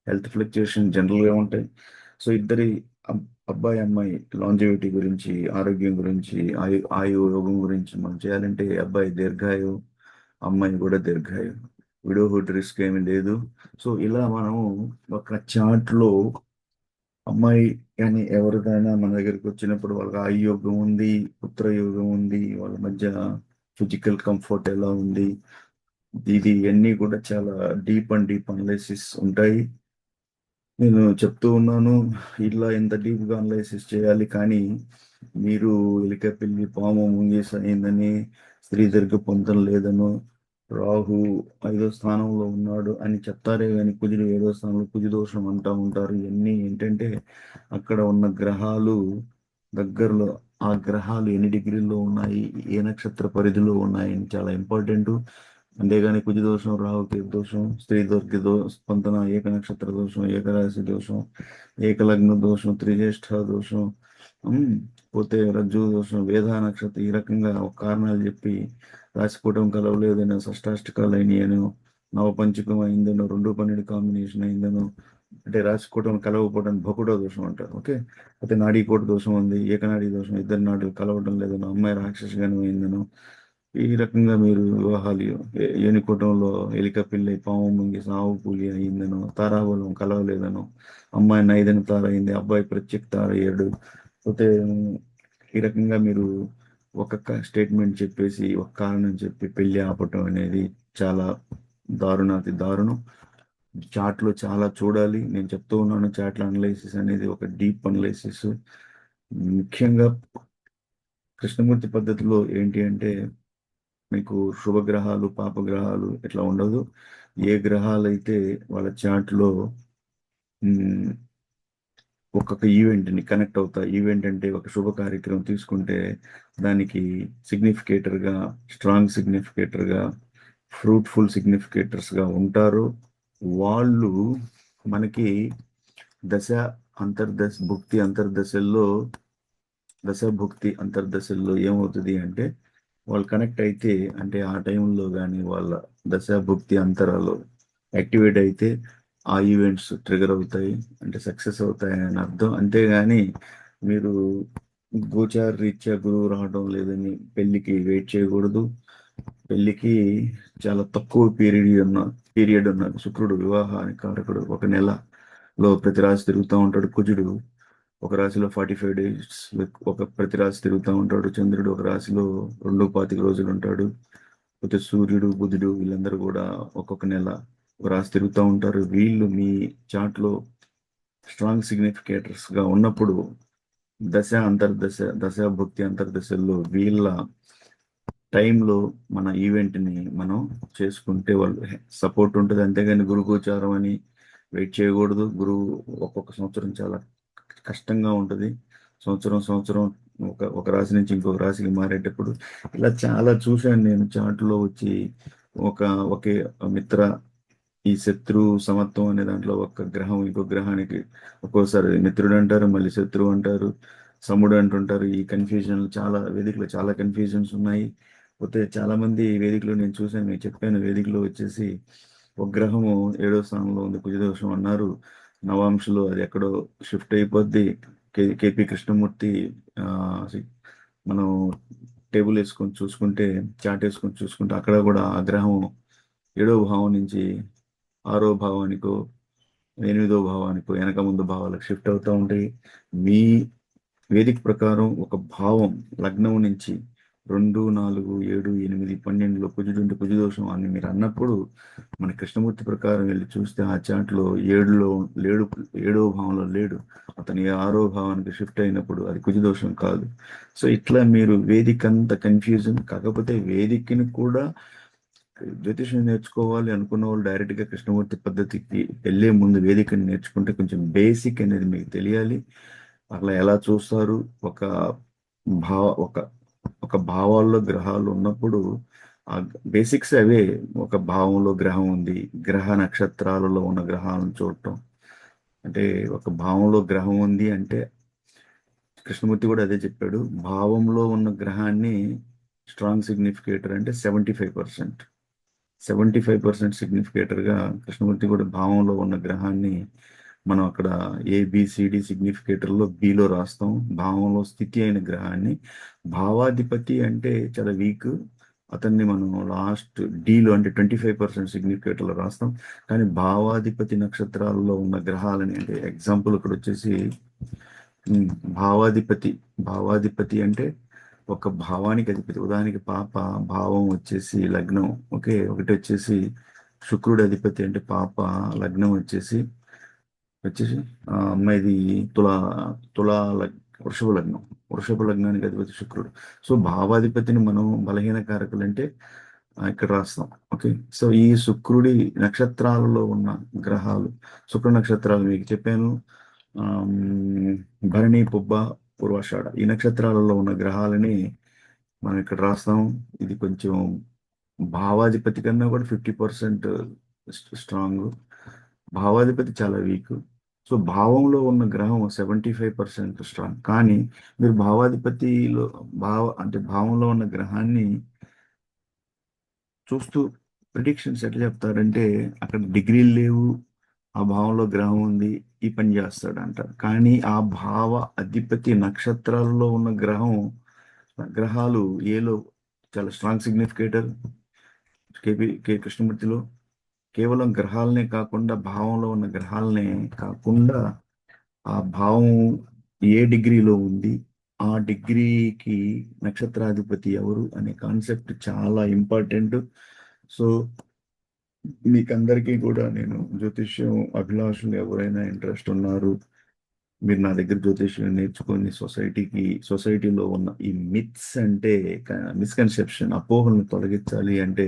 హెల్త్ ఫ్లక్చుయేషన్ జనరల్ గా ఉంటాయి. సో ఇద్దరి అబ్బాయి అమ్మాయి లాంజివిటీ గురించి, ఆరోగ్యం గురించి, ఆయు యోగం గురించి మనం చేయాలంటే అబ్బాయి దీర్ఘాయు, అమ్మాయి కూడా దీర్ఘాయు. విడోహుడ్ రిస్క్ ఏమీ లేదు. సో ఇలా మనము ఒక చార్ట్ లో అమ్మాయి కానీ ఎవరికైనా మన దగ్గరికి వచ్చినప్పుడు వాళ్ళకి ఆయు యోగం ఉంది, పుత్ర యోగం ఉంది, వాళ్ళ మధ్య ఫిజికల్ కంఫర్ట్ ఎలా ఉంది, ఇది అన్నీ కూడా చాలా డీప్ అనాలిసిస్ ఉంటాయి. నేను చెప్తూ ఉన్నాను ఇలా ఎంత డీప్ గా అనాలిసిస్ చేయాలి, కానీ మీరు ఎలిక పిల్లి పాము ముంగేస అయిందని, స్త్రీ దీర్ఘ పొందం లేదనో, రాహు 5వ స్థానంలో ఉన్నాడు అని చెప్తారే కానీ కుజుడు 7వ స్థానంలో కుజు దోషం అంటా ఉంటారు. ఇవన్నీ ఏంటంటే అక్కడ ఉన్న గ్రహాలు దగ్గరలో, ఆ గ్రహాలు ఎన్ని డిగ్రీల్లో ఉన్నాయి, ఏ నక్షత్ర పరిధిలో ఉన్నాయి అని చాలా ఇంపార్టెంట్. అంతేగాని కుజ దోషం, రాహుకేతు దోషం, స్త్రీ స్పందన, ఏక నక్షత్ర దోషం, ఏకరాశి దోషం, ఏకలగ్న దోషం, త్రిజ్యేష్ఠ దోషం, పోతే రజ్జు దోషం, వేద నక్షత్రం, ఈ రకంగా ఒక కారణాలు చెప్పి రాశికూటం కలవలేదనో, షష్టాష్టకాలు అయినాయనో, నవపంచకం అయిందనో, 2, 12 కాంబినేషన్ అయిందనో, అంటే రాశికూటం కలవకపోవడానికి బకుడో దోషం అంటారు. ఓకే. అయితే నాడీకోట దోషం ఉంది, ఏకనాడీ దోషం, ఇద్దరు నాడులు కలవడం లేదనో, అమ్మాయి రాక్షసగానం అయిందనో, ఈ రకంగా మీరు వివాహాలు ఏనుకోవటంలో ఎలిక పిల్లి పాము ముంగి సావు కూలి అయిందనో, తారాబలం కలవలేదనో, అమ్మాయి 5వ తార అయింది, అబ్బాయి ప్రత్యేక తార అయ్యాడు. పోతే ఈ రకంగా మీరు ఒక్కొక్క స్టేట్మెంట్ చెప్పేసి ఒక కారణం చెప్పి పెళ్లి ఆపటం అనేది చాలా దారుణాతి దారుణం. చాట్లో చాలా చూడాలి. నేను చెప్తూ ఉన్నాను, చాట్ల అనలైసిస్ అనేది ఒక డీప్ అనలైసిస్. ముఖ్యంగా కృష్ణమూర్తి పద్ధతిలో ఏంటి అంటే మీకు శుభగ్రహాలు, పాపగ్రహాలు ఇట్లా ఉండదు. ఏ గ్రహాలు అయితే వాళ్ళ చాట్లో ఒక్కొక్క ఈవెంట్ని కనెక్ట్ అవుతాయి. ఈవెంట్ అంటే ఒక శుభ కార్యక్రమం తీసుకుంటే దానికి సిగ్నిఫికేటర్గా, స్ట్రాంగ్ సిగ్నిఫికేటర్గా, ఫ్రూట్ఫుల్ సిగ్నిఫికేటర్స్గా ఉంటారు. వాళ్ళు మనకి దశ భుక్తి అంతర్దశల్లో, భుక్తి అంతర్దశల్లో ఏమవుతుంది అంటే వాళ్ళు కనెక్ట్ అయితే, అంటే ఆ టైంలో కానీ వాళ్ళ భుక్తి అంతరాలు యాక్టివేట్ అయితే ఆ ఈవెంట్స్ ట్రిగర్ అవుతాయి, అంటే సక్సెస్ అవుతాయి అని అర్థం. అంతేగాని మీరు గోచార రీత్యా గురువు రావడం లేదని పెళ్లికి వెయిట్ చేయకూడదు. పెళ్లికి చాలా తక్కువ పీరియడ్ ఉన్న పీరియడ్ ఉన్నది. శుక్రుడు వివాహానికి కారకుడు. ఒక నెలలో ప్రతి రాశి తిరుగుతూ ఉంటాడు. కుజుడు ఒక రాశిలో 45 డేస్ ఒక ప్రతి రాశి తిరుగుతూ ఉంటాడు. చంద్రుడు ఒక రాశిలో 25 రోజులు ఉంటాడు. అయితే సూర్యుడు, బుధుడు వీళ్ళందరూ కూడా ఒక్కొక్క నెల ఒక రాశి తిరుగుతూ ఉంటారు. వీళ్ళు మీ చార్ట్లో స్ట్రాంగ్ సిగ్నిఫికేటర్స్ గా ఉన్నప్పుడు దశ అంతర్దశ, దశ భుక్తి అంతర్దశల్లో వీళ్ళ టైంలో మన ఈవెంట్ని మనం చేసుకుంటే వాళ్ళు సపోర్ట్ ఉంటుంది. అంతేగాని గురు గోచారం అని వెయిట్ చేయకూడదు. గురువు ఒక్కొక్క సంవత్సరం చాలా కష్టంగా ఉంటుంది. సంవత్సరం ఒక రాశి నుంచి ఇంకొక రాశికి మారేటప్పుడు ఇలా చాలా చూశాను నేను చార్ట్లో వచ్చి. ఒక ఒకే మిత్ర ఈ శత్రు సమత్వం అనే దాంట్లో ఒక గ్రహం ఇంకో గ్రహానికి ఒక్కోసారి మిత్రుడు అంటారు, మళ్ళీ శత్రువు అంటారు, సముడు అంటుంటారు. ఈ కన్ఫ్యూజన్ చాలా వేదికలో చాలా కన్ఫ్యూజన్స్ ఉన్నాయి. పోతే చాలా మంది వేదికలో నేను చూశాను, నేను చెప్పాను వేదికలో వచ్చేసి ఒక గ్రహము 7వ స్థానంలో ఉంది కుజదోషం అన్నారు. నవాంశలో అది ఎక్కడో షిఫ్ట్ అయిపోద్ది. కేపీ కృష్ణమూర్తి ఆ, మనం టేబుల్ వేసుకొని చూసుకుంటే, చాట్ వేసుకొని చూసుకుంటే అక్కడ కూడా ఆ గ్రహం 7వ భావం నుంచి 6వ భావానికో 8వ భావానికో వెనక ముందు భావాలకు షిఫ్ట్ అవుతూ ఉంటాయి. మీ వేదిక ప్రకారం ఒక భావం లగ్నం నుంచి 2, 4, 7, 8, 12లో కుజుడుంటే కుజదోషం అని మీరు అన్నప్పుడు మన కృష్ణమూర్తి ప్రకారం వెళ్ళి చూస్తే ఆ చాట్లో లేడు. 7వ భావంలో లేడు. అతని 6వ భావానికి షిఫ్ట్ అయినప్పుడు అది కుజదోషం కాదు. సో ఇట్లా మీరు వేదిక అంత కన్ఫ్యూజన్. కాకపోతే వేదికని కూడా జ్యోతిషం నేర్చుకోవాలి అనుకున్న వాళ్ళు డైరెక్ట్ గా కృష్ణమూర్తి పద్ధతికి వెళ్లే ముందు వేదికని నేర్చుకుంటే కొంచెం బేసిక్ అనేది మీకు తెలియాలి. అట్లా ఎలా చూస్తారు, ఒక భావ ఒక ఒక భావాల్లో గ్రహాలు ఉన్నప్పుడు ఆ బేసిక్స్ అవే. ఒక భావంలో గ్రహం ఉంది, గ్రహ నక్షత్రాలలో ఉన్న గ్రహాలను చూడటం. అంటే ఒక భావంలో గ్రహం ఉంది అంటే కృష్ణమూర్తి కూడా అదే చెప్పాడు. భావంలో ఉన్న గ్రహాన్ని స్ట్రాంగ్ సిగ్నిఫికేటర్ అంటే 75%. 75% సిగ్నిఫికేటర్గా కృష్ణమూర్తి కూడా భావంలో ఉన్న గ్రహాన్ని మనం అక్కడ ఏబిసిడి సిగ్నిఫికేటర్లో బిలో రాస్తాం. భావంలో స్థితి అయిన గ్రహాన్ని. భావాధిపతి అంటే చాలా వీక్, అతన్ని మనం లాస్ట్ డీలో అంటే 25% సిగ్నిఫికేటర్లో రాస్తాం. కానీ భావాధిపతి నక్షత్రాల్లో ఉన్న గ్రహాలని అంటే ఎగ్జాంపుల్ ఇక్కడ వచ్చేసి ఉమ్, భావాధిపతి భావాధిపతి అంటే ఒక భావానికి అధిపతి. ఉదాహరణకి పాప భావం వచ్చేసి లగ్నం. ఓకే, ఒకటి వచ్చేసి శుక్రుడు అధిపతి అంటే పాప లగ్నం వచ్చేసి అమ్మాయిది తులా తులా వృషభ లగ్నం. వృషభ లగ్నానికి అధిపతి శుక్రుడు. సో భావాధిపతిని మనం బలహీన కారకులు అంటే ఇక్కడ రాస్తాం. ఓకే, సో ఈ శుక్రుడి నక్షత్రాలలో ఉన్న గ్రహాలు, శుక్ర నక్షత్రాలు మీకు చెప్పాను. భరణి, పుబ్బ, పూర్వాషాఢ ఈ నక్షత్రాలలో ఉన్న గ్రహాలని మనం ఇక్కడ రాస్తాం. ఇది కొంచెం భావాధిపతి కన్నా కూడా 50% స్ట్రాంగ్. భావాధిపతి చాలా వీక్. సో భావంలో ఉన్న గ్రహం 75% స్ట్రాంగ్. కానీ మీరు భావాధిపతిలో అంటే భావంలో ఉన్న గ్రహాన్ని చూస్తూ ప్రిడిక్షన్స్ ఎట్లా చెప్తారంటే అక్కడ డిగ్రీలు లేవు, ఆ భావంలో గ్రహం ఉంది, ఈ పని చేస్తాడు అంటారు. కానీ ఆ భావ అధిపతి నక్షత్రాల్లో ఉన్న గ్రహాలు ఏలో చాలా స్ట్రాంగ్ సిగ్నిఫికేటర్. కే కృష్ణమూర్తిలో కేవలం గ్రహాలనే కాకుండా భావంలో ఉన్న గ్రహాలనే కాకుండా ఆ భావం ఏ డిగ్రీలో ఉంది, ఆ డిగ్రీకి నక్షత్రాధిపతి ఎవరు అనే కాన్సెప్ట్ చాలా ఇంపార్టెంట్. సో మీకందరికీ కూడా నేను జ్యోతిష్యం అభిలాషులు ఎవరైనా ఇంట్రెస్ట్ ఉన్నారు, మీరు నా దగ్గర జ్యోతిష్యం నేర్చుకొని సొసైటీలో ఉన్న ఈ మిత్స్ అంటే మిస్కన్సెప్షన్ అపోహలను తొలగించాలి అంటే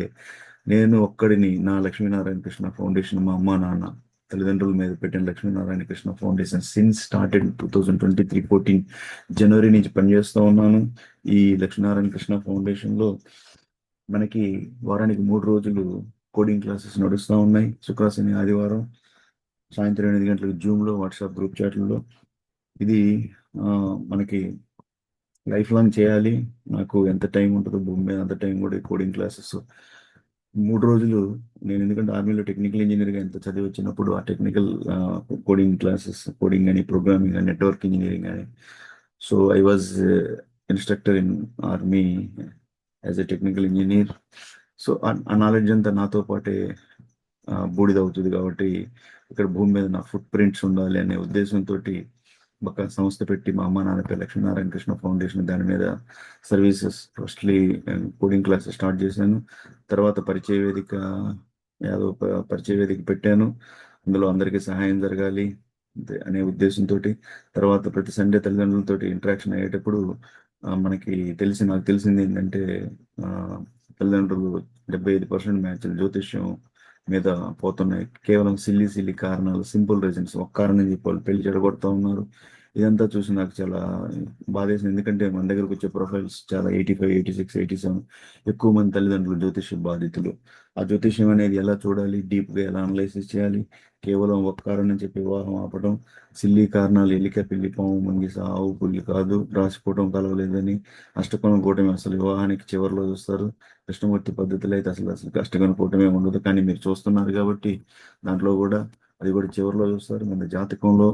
నేను ఒక్కడిని, నా లక్ష్మీనారాయణ కృష్ణ ఫౌండేషన్, మా అమ్మ నాన్న తల్లిదండ్రుల మీద పెట్టిన Lakshminarayana Krishna foundation since started 2023 14 జనవరి నుంచి పనిచేస్తూ ఉన్నాను. ఈ లక్ష్మీనారాయణ కృష్ణ ఫౌండేషన్లో మనకి వారానికి 3 రోజులు కోడింగ్ క్లాసెస్ నడుస్తూ ఉన్నాయి. శుక్ర, శని, ఆదివారం సాయంత్రం 8 గంటలకు జూమ్లో, వాట్సాప్ గ్రూప్ చాట్లలో. ఇది మనకి లైఫ్ లాంగ్ చేయాలి. నాకు ఎంత టైం ఉంటుందో భూమి మీద అంత టైం కూడా కోడింగ్ క్లాసెస్ 3 రోజులు. నేను ఎందుకంటే ఆర్మీలో టెక్నికల్ ఇంజనీర్గా ఎంత చదివి వచ్చినప్పుడు ఆ టెక్నికల్ కోడింగ్ క్లాసెస్, కోడింగ్ అని, ప్రోగ్రామింగ్ అని, నెట్వర్క్ ఇంజనీరింగ్ అని. So I was instructor in army as a technical engineer. So ఆ నాలెడ్జ్ అంతా నాతో పాటే బూడిదవుతుంది కాబట్టి ఇక్కడ భూమి మీద నా ఫుట్ ప్రింట్స్ ఉండాలి అనే ఉద్దేశంతో ఒక సంస్థ పెట్టి మా అమ్మ నాన్న పేరు లక్ష్మీనారాయణ కృష్ణ ఫౌండేషన్ దాని మీద services firstly coding classes start చేశాను. తర్వాత పరిచయ వేదిక పరిచయ వేదిక పెట్టాను. అందులో అందరికీ సహాయం జరగాలి అనే ఉద్దేశంతో తర్వాత ప్రతి సండే తల్లిదండ్రులతో ఇంటరాక్షన్ అయ్యేటప్పుడు మనకి నాకు తెలిసింది ఏంటంటే ఆ, తల్లిదండ్రులు 75% మ్యాచ్లు జ్యోతిష్యం మీద పోతున్నాయి. కేవలం సిల్లీ కారణాలు, సింపుల్ రీజన్స్. ఒక కారణం చెప్పి వాళ్ళు పెళ్లి చెడగొడతా ఉన్నారు. ఇదంతా చూసి నాకు చాలా బాధేసింది. ఎందుకంటే మన దగ్గరకు వచ్చే ప్రొఫైల్స్ చాలా 85, 86, 87 ఎక్కువ మంది తల్లిదండ్రులు జ్యోతిష్య బాధితులు. ఆ జ్యోతిష్యం అనేది ఎలా చూడాలి, డీప్గా ఎలా అనలైసిస్ చేయాలి, కేవలం ఒక కారణం చెప్పి వివాహం ఆపడం, సిల్లీ కారణాలు, ఎలిక పిల్లి పాము మంగిస ఆవు పుల్లి కాదు, రాసిపోవటం కలవలేదని, అష్టకోణం కూటమి అసలు వివాహానికి చివరిలో చూస్తారు. కృష్ణమూర్తి పద్ధతులు అయితే అసలు అసలు అష్టకోణం కూటమే ఉండదు. కానీ మీరు చూస్తున్నారు కాబట్టి దాంట్లో కూడా అది కూడా చివరిలో చూస్తారు. మన జాతకంలో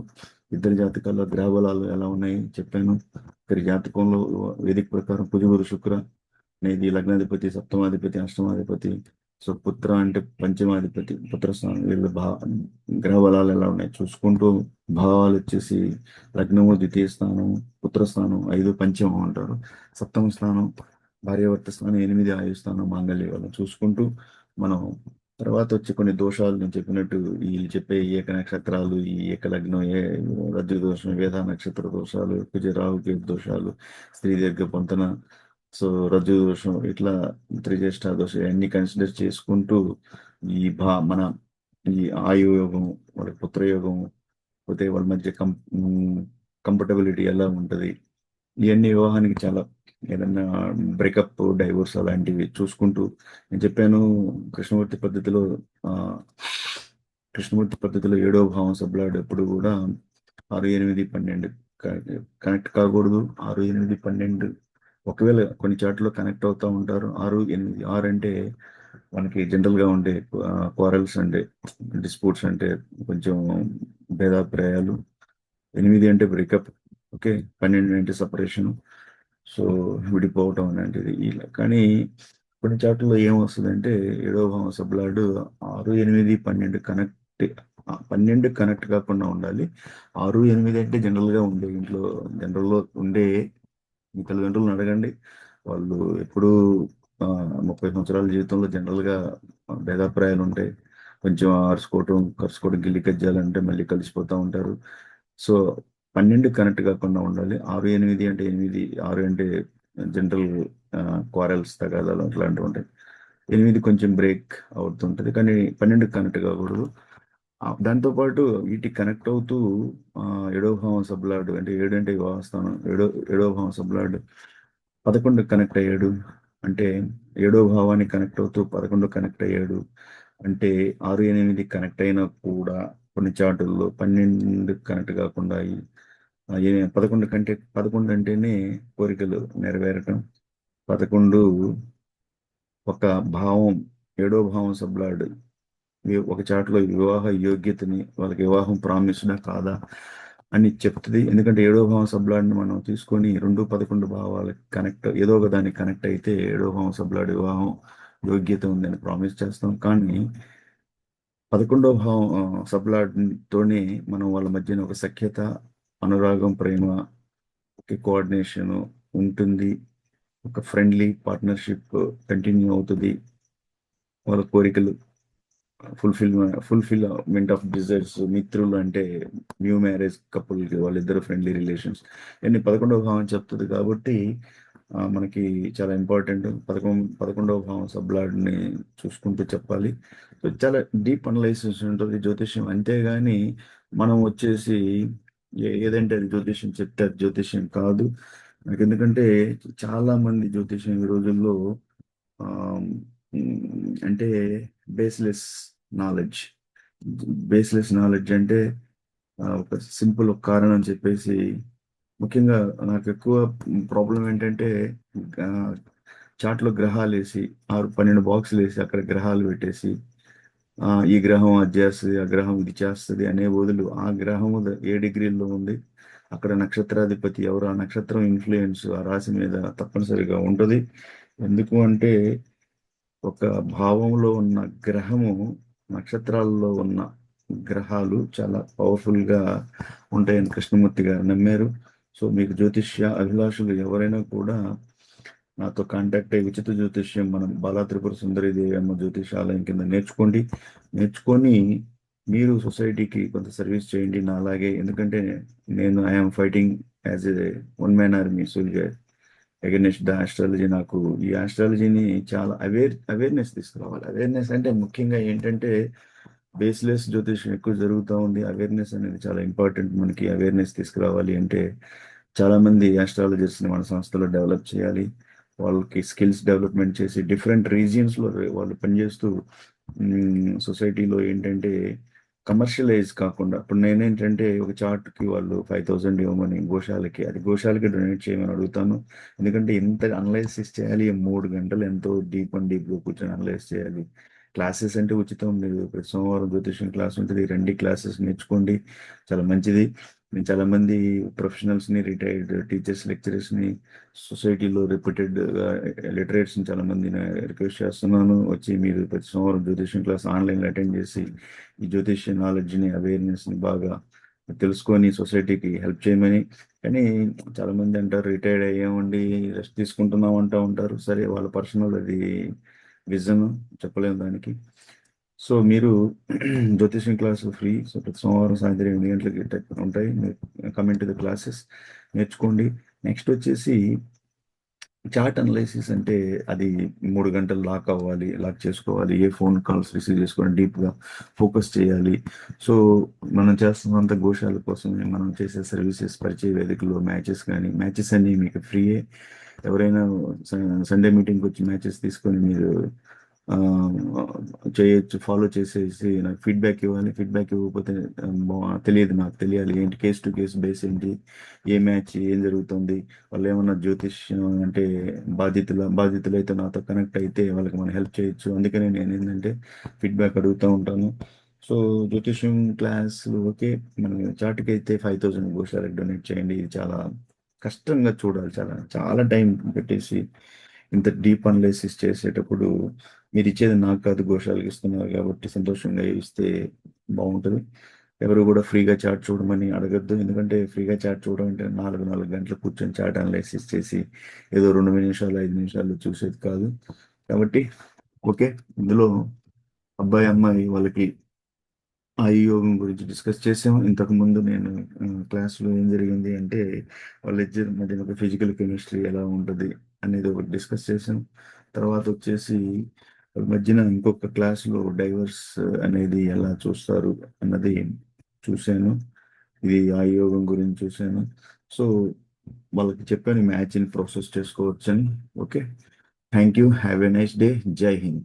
ఇద్దరి జాతకాల్లో గ్రహ బలాలు ఎలా ఉన్నాయి చెప్పాను. ఒకరి జాతకంలో వేదిక ప్రకారం కుజుగురు శుక్ర అనేది లగ్నాధిపతి, సప్తమాధిపతి, అష్టమాధిపతి. సో పుత్ర అంటే పంచమాధిపతి, పుత్రస్థానం. వీళ్ళ గ్రహ బలాలు ఎలా ఉన్నాయి చూసుకుంటూ భావాలు వచ్చేసి లగ్నము ద్వితీయ స్థానం, పుత్రస్థానం 5 పంచమం అంటారు. సప్తమ స్థానం భార్యాభర్త స్థానం, 8 ఆయు స్థానం మాంగళ్య వాళ్ళని చూసుకుంటూ మనం తర్వాత వచ్చి కొన్ని దోషాలు నేను చెప్పినట్టు వీళ్ళు చెప్పే ఈ ఏక నక్షత్రాలు, ఈ ఏక లగ్నం, రజ్జు దోషం, వేద నక్షత్ర దోషాలు, కుజ రాహు కేతు దోషాలు, స్త్రీ దీర్ఘ పొంతన, సో రజ్జు దోషం, ఇట్లా త్రిజ్యేష్ఠ దోషం అన్ని కన్సిడర్ చేసుకుంటూ మన ఈ ఆయు యోగం, వాళ్ళ పుత్రయోగం, పోతే వాళ్ళ మధ్య కంఫర్టబిలిటీ ఎలా ఉంటుంది, ఇవన్నీ వివాహానికి చాలా ఏదన్నా బ్రేకప్, డైవోర్స్ అలాంటివి చూసుకుంటూ నేను చెప్పాను. కృష్ణమూర్తి పద్ధతిలో ఆ, కృష్ణమూర్తి పద్ధతిలో 7వ భావం సబ్లాడ్ ఎప్పుడు కూడా 6, 8, 12 కనెక్ట్ కాకూడదు. 6, 8, 12 ఒకవేళ కొన్ని చాట్లో కనెక్ట్ అవుతూ ఉంటారు. 6, 8, 6 అంటే మనకి జనరల్గా ఉండే క్వారల్స్ అంటే డిస్ప్యూట్స్ అంటే కొంచెం భేదాభిప్రాయాలు. 8 అంటే బ్రేకప్. ఓకే. 12 అంటే సపరేషన్. సో విడిపోవటం అలాంటిది ఇలా. కానీ కొన్ని చాట్లలో ఏమొస్తుందంటే 7వ భావం సబ్లాడ్ 6, 8, 12 కనెక్ట్. 12 కనెక్ట్ కాకుండా ఉండాలి. 6, 8 అంటే జనరల్గా ఉండే ఇంట్లో జనరల్లో ఉండే మీ తల్లిదండ్రులను అడగండి. వాళ్ళు ఎప్పుడూ 30 సంవత్సరాల జీవితంలో జనరల్గా భేదాభిప్రాయాలు ఉంటాయి. కొంచెం అరుచుకోవటం, కరుచుకోవడం, గిల్లి కజ్జాలంటే మళ్ళీ కలిసిపోతూ ఉంటారు. సో 12 కనెక్ట్ కాకుండా ఉండాలి. 6, 8 అంటే 8, 6 అంటే జనరల్ క్వారల్స్, తగాదాలు అట్లాంటివి ఉంటాయి. 8 కొంచెం బ్రేక్ అవుతుంటుంది, కానీ 12 కనెక్ట్ కాకూడదు. దాంతోపాటు వీటికి కనెక్ట్ అవుతూ 7వ భావం సబ్లాడ్ అంటే 7 అంటే వివాహస్థానం. 7వ భావం సబ్లాడ్ 11 కనెక్ట్ అయ్యాడు అంటే 7వ భావానికి కనెక్ట్ అవుతూ 11 కనెక్ట్ అయ్యాడు అంటే 6, 8 కనెక్ట్ అయినా కూడా కొన్ని చాటుల్లో 12 కనెక్ట్ కాకుండా 11 కంటే 11 అంటేనే కోరికలు నెరవేరటం. 11 ఒక భావం, 7వ భావం సబ్లాడ్ ఒక చాట్లో వివాహ యోగ్యతని, వాళ్ళకి వివాహం ప్రామిస్డా కాదా అని చెప్తుంది. ఎందుకంటే 7వ భావం సబ్లాడ్ని మనం తీసుకొని 2, 11 భావాలకి కనెక్ట్, ఏదో ఒక దానికి కనెక్ట్ అయితే 7వ భావం సబ్లాడ్ వివాహం యోగ్యత ఉందని ప్రామిస్ చేస్తాం. కానీ 11వ భావం సబ్లాడ్ తోనే మనం వాళ్ళ మధ్యన ఒక సఖ్యత, అనురాగం, ప్రేమ, కోఆర్డినేషన్ ఉంటుంది. ఒక ఫ్రెండ్లీ పార్ట్నర్షిప్ కంటిన్యూ అవుతుంది. వాళ్ళ కోరికలు ఫుల్ఫిల్మెంట్ ఆఫ్ డిజైర్స్. మిత్రులు అంటే న్యూ మ్యారేజ్ కపుల్కి వాళ్ళిద్దరు ఫ్రెండ్లీ రిలేషన్స్ అన్ని 11వ భావం చెప్తుంది. కాబట్టి మనకి చాలా ఇంపార్టెంట్ 11వ భావం సబ్లాడ్ని చూసుకుంటూ చెప్పాలి. సో చాలా డీప్ అనలైసిస్ ఉంటుంది జ్యోతిష్యం. అంతేగాని మనం వచ్చేసి ఏదంటే అది జ్యోతిష్యం చెప్తే అది జ్యోతిష్యం కాదు. మనకి ఎందుకంటే చాలా మంది జ్యోతిష్యం ఈ రోజుల్లో అంటే బేస్లెస్ నాలెడ్జ్. బేస్లెస్ నాలెడ్జ్ అంటే ఒక సింపుల్ ఒక కారణం చెప్పేసి, ముఖ్యంగా నాకు ఎక్కువ ప్రాబ్లం ఏంటంటే చాట్లో గ్రహాలు వేసి 6, 12 బాక్సులు వేసి అక్కడ గ్రహాలు పెట్టేసి ఈ గ్రహం అది చేస్తుంది, ఆ గ్రహం ఇది చేస్తుంది అనే బదులు ఆ గ్రహం ఏ డిగ్రీల్లో ఉంది, అక్కడ నక్షత్రాధిపతి ఎవరు, ఆ నక్షత్రం ఇన్ఫ్లుయెన్స్ ఆ రాశి మీద తప్పనిసరిగా ఉంటుంది. ఎందుకు అంటే ఒక భావంలో ఉన్న గ్రహము నక్షత్రాల్లో ఉన్న గ్రహాలు చాలా పవర్ఫుల్గా ఉంటాయని కృష్ణమూర్తి గారు నమ్మారు. సో మీకు జ్యోతిష్య అభిలాషులు ఎవరైనా కూడా నాతో కాంటాక్ట్ అయ్యి ఉచిత జ్యోతిష్యం మనం బాలా త్రిపుర సుందరి దేవి అమ్మ జ్యోతిషాలయం కింద నేర్చుకొని మీరు సొసైటీకి కొంత సర్వీస్ చేయండి నా అలాగే. ఎందుకంటే నేను I'm fighting as a one man army soldier against the astrology. నాకు ఈ ఆస్ట్రాలజీని చాలా అవేర్నెస్ తీసుకురావాలి. అవేర్నెస్ అంటే ముఖ్యంగా ఏంటంటే బేస్లెస్ జ్యోతిష్యం ఎక్కువ జరుగుతూ ఉంది. అవేర్నెస్ అనేది చాలా ఇంపార్టెంట్. మనకి అవేర్నెస్ తీసుకురావాలి అంటే చాలా మంది ఆస్ట్రాలజర్స్ని మన సంస్థలో డెవలప్ చేయాలి. వాళ్ళకి స్కిల్స్ డెవలప్మెంట్ చేసి డిఫరెంట్ రీజియన్స్లో వాళ్ళు పనిచేస్తూ సొసైటీలో ఏంటంటే కమర్షియలైజ్ కాకుండా, ఇప్పుడు నేనేంటంటే ఒక చార్ట్కి వాళ్ళు 5,000 ఇవ్వమని గోశాలకి, అది గోశాలకి డొనేట్ చేయమని అడుగుతాను. ఎందుకంటే ఇంత అనలైసిస్ చేయాలి, 3 గంటలు ఎంతో డీప్గా కూర్చొని అనలైజ్ చేయాలి. క్లాసెస్ అంటే ఉచితం. మీరు ప్రతి సోమవారం జ్యోతిష్యం క్లాస్ ఉంటుంది, రండి క్లాసెస్ నేర్చుకోండి, చాలా మంచిది. నేను చాలా మంది ప్రొఫెషనల్స్ని, రిటైర్డ్ టీచర్స్, లెక్చరర్స్ని, సొసైటీలో రెప్యూటెడ్ లిటరేట్స్ని చాలా మందిని రిక్వెస్ట్ చేస్తున్నాను. వచ్చి మీరు ప్రతి సోమవారం జ్యోతిష్యం క్లాస్ ఆన్లైన్లో అటెండ్ చేసి ఈ జ్యోతిష్య నాలెడ్జ్ని, అవేర్నెస్ని బాగా తెలుసుకొని సొసైటీకి హెల్ప్ చేయమని. కానీ చాలా మంది అంటారు రిటైర్డ్ అయ్యామండి, రెస్ట్ తీసుకుంటున్నాం అంటూ ఉంటారు. సరే, వాళ్ళ పర్సనల్ అది విజన్, చెప్పలేము దానికి. సో మీరు జ్యోతిష్యం క్లాసు ఫ్రీ. సో ప్రతి సోమవారం సాయంత్రం 8 గంటలకి ఉంటాయి. మీరు కమింగ్ టు ద క్లాసెస్ నేర్చుకోండి. నెక్స్ట్ వచ్చేసి చార్ట్ అనలైసిస్ అంటే అది 3 గంటలు లాక్ చేసుకోవాలి. ఏ ఫోన్ కాల్స్ రిసీవ్ చేసుకోవడం, డీప్గా ఫోకస్ చేయాలి. సో మనం చేస్తున్నంత గోశాల కోసమే. మనం చేసే సర్వీసెస్, పరిచయ వేదికలో మ్యాచెస్ అన్నీ మీకు ఫ్రీయే. ఎవరైనా సండే మీటింగ్కి వచ్చి మ్యాచెస్ తీసుకొని మీరు ఆ, చేయొచ్చు. ఫాలో చేసేసి నాకు ఫీడ్బ్యాక్ ఇవ్వాలి. ఫీడ్బ్యాక్ ఇవ్వకపోతే తెలియదు, నాకు తెలియాలి ఏంటి కేస్ టు కేస్ బేస్ ఏంటి, ఏ మ్యాచ్ ఏం జరుగుతుంది, వాళ్ళు ఏమన్నా జ్యోతిష్యం అంటే బాధితులైతే నాతో కనెక్ట్ అయితే వాళ్ళకి మనం హెల్ప్ చేయొచ్చు. అందుకనే నేను ఏంటంటే ఫీడ్బ్యాక్ అడుగుతూ ఉంటాను. సో జ్యోతిష్యం క్లాస్ ఓకే, మన చాటుకి అయితే 5,000 గోశాలకు డొనేట్ చేయండి. ఇది చాలా కష్టంగా చూడాలి, చాలా చాలా టైం పెట్టేసి ఇంత డీప్ అనాలిసిస్ చేసేటప్పుడు మీరు ఇచ్చేది నాకు కాదు, గోశాలకు ఇస్తున్నారు కాబట్టి సంతోషంగా ఇస్తే బాగుంటుంది. ఎవరు కూడా ఫ్రీగా చాట్ చూడమని అడగద్దు. ఎందుకంటే ఫ్రీగా చాట్ చూడడం అంటే 4 గంటలు కూర్చొని చాట్ అనాలిసిస్ చేసి ఏదో 2 నిమిషాలు 5 నిమిషాలు చూసేది కాదు. కాబట్టి ఓకే, ఇందులో అబ్బాయి అమ్మాయి వాళ్ళకి ఆ యోగం గురించి డిస్కస్ చేసాము. ఇంతకు ముందు నేను క్లాస్లో ఏం జరిగింది అంటే వాళ్ళిద్దరి మధ్యన ఒక ఫిజికల్ కెమిస్ట్రీ ఎలా ఉంటుంది అనేది ఒకటి డిస్కస్ చేసాం. తర్వాత వచ్చేసి వాళ్ళ మధ్యన ఇంకొక క్లాస్లో డైవర్స్ అనేది ఎలా చూస్తారు అన్నది చూశాను. ఇది ఆ యోగం గురించి చూశాను. సో వాళ్ళకి చెప్పాను మ్యాచ్ని ప్రాసెస్ చేసుకోవచ్చని. Okay, thank you, have a nice day, జై హింద్.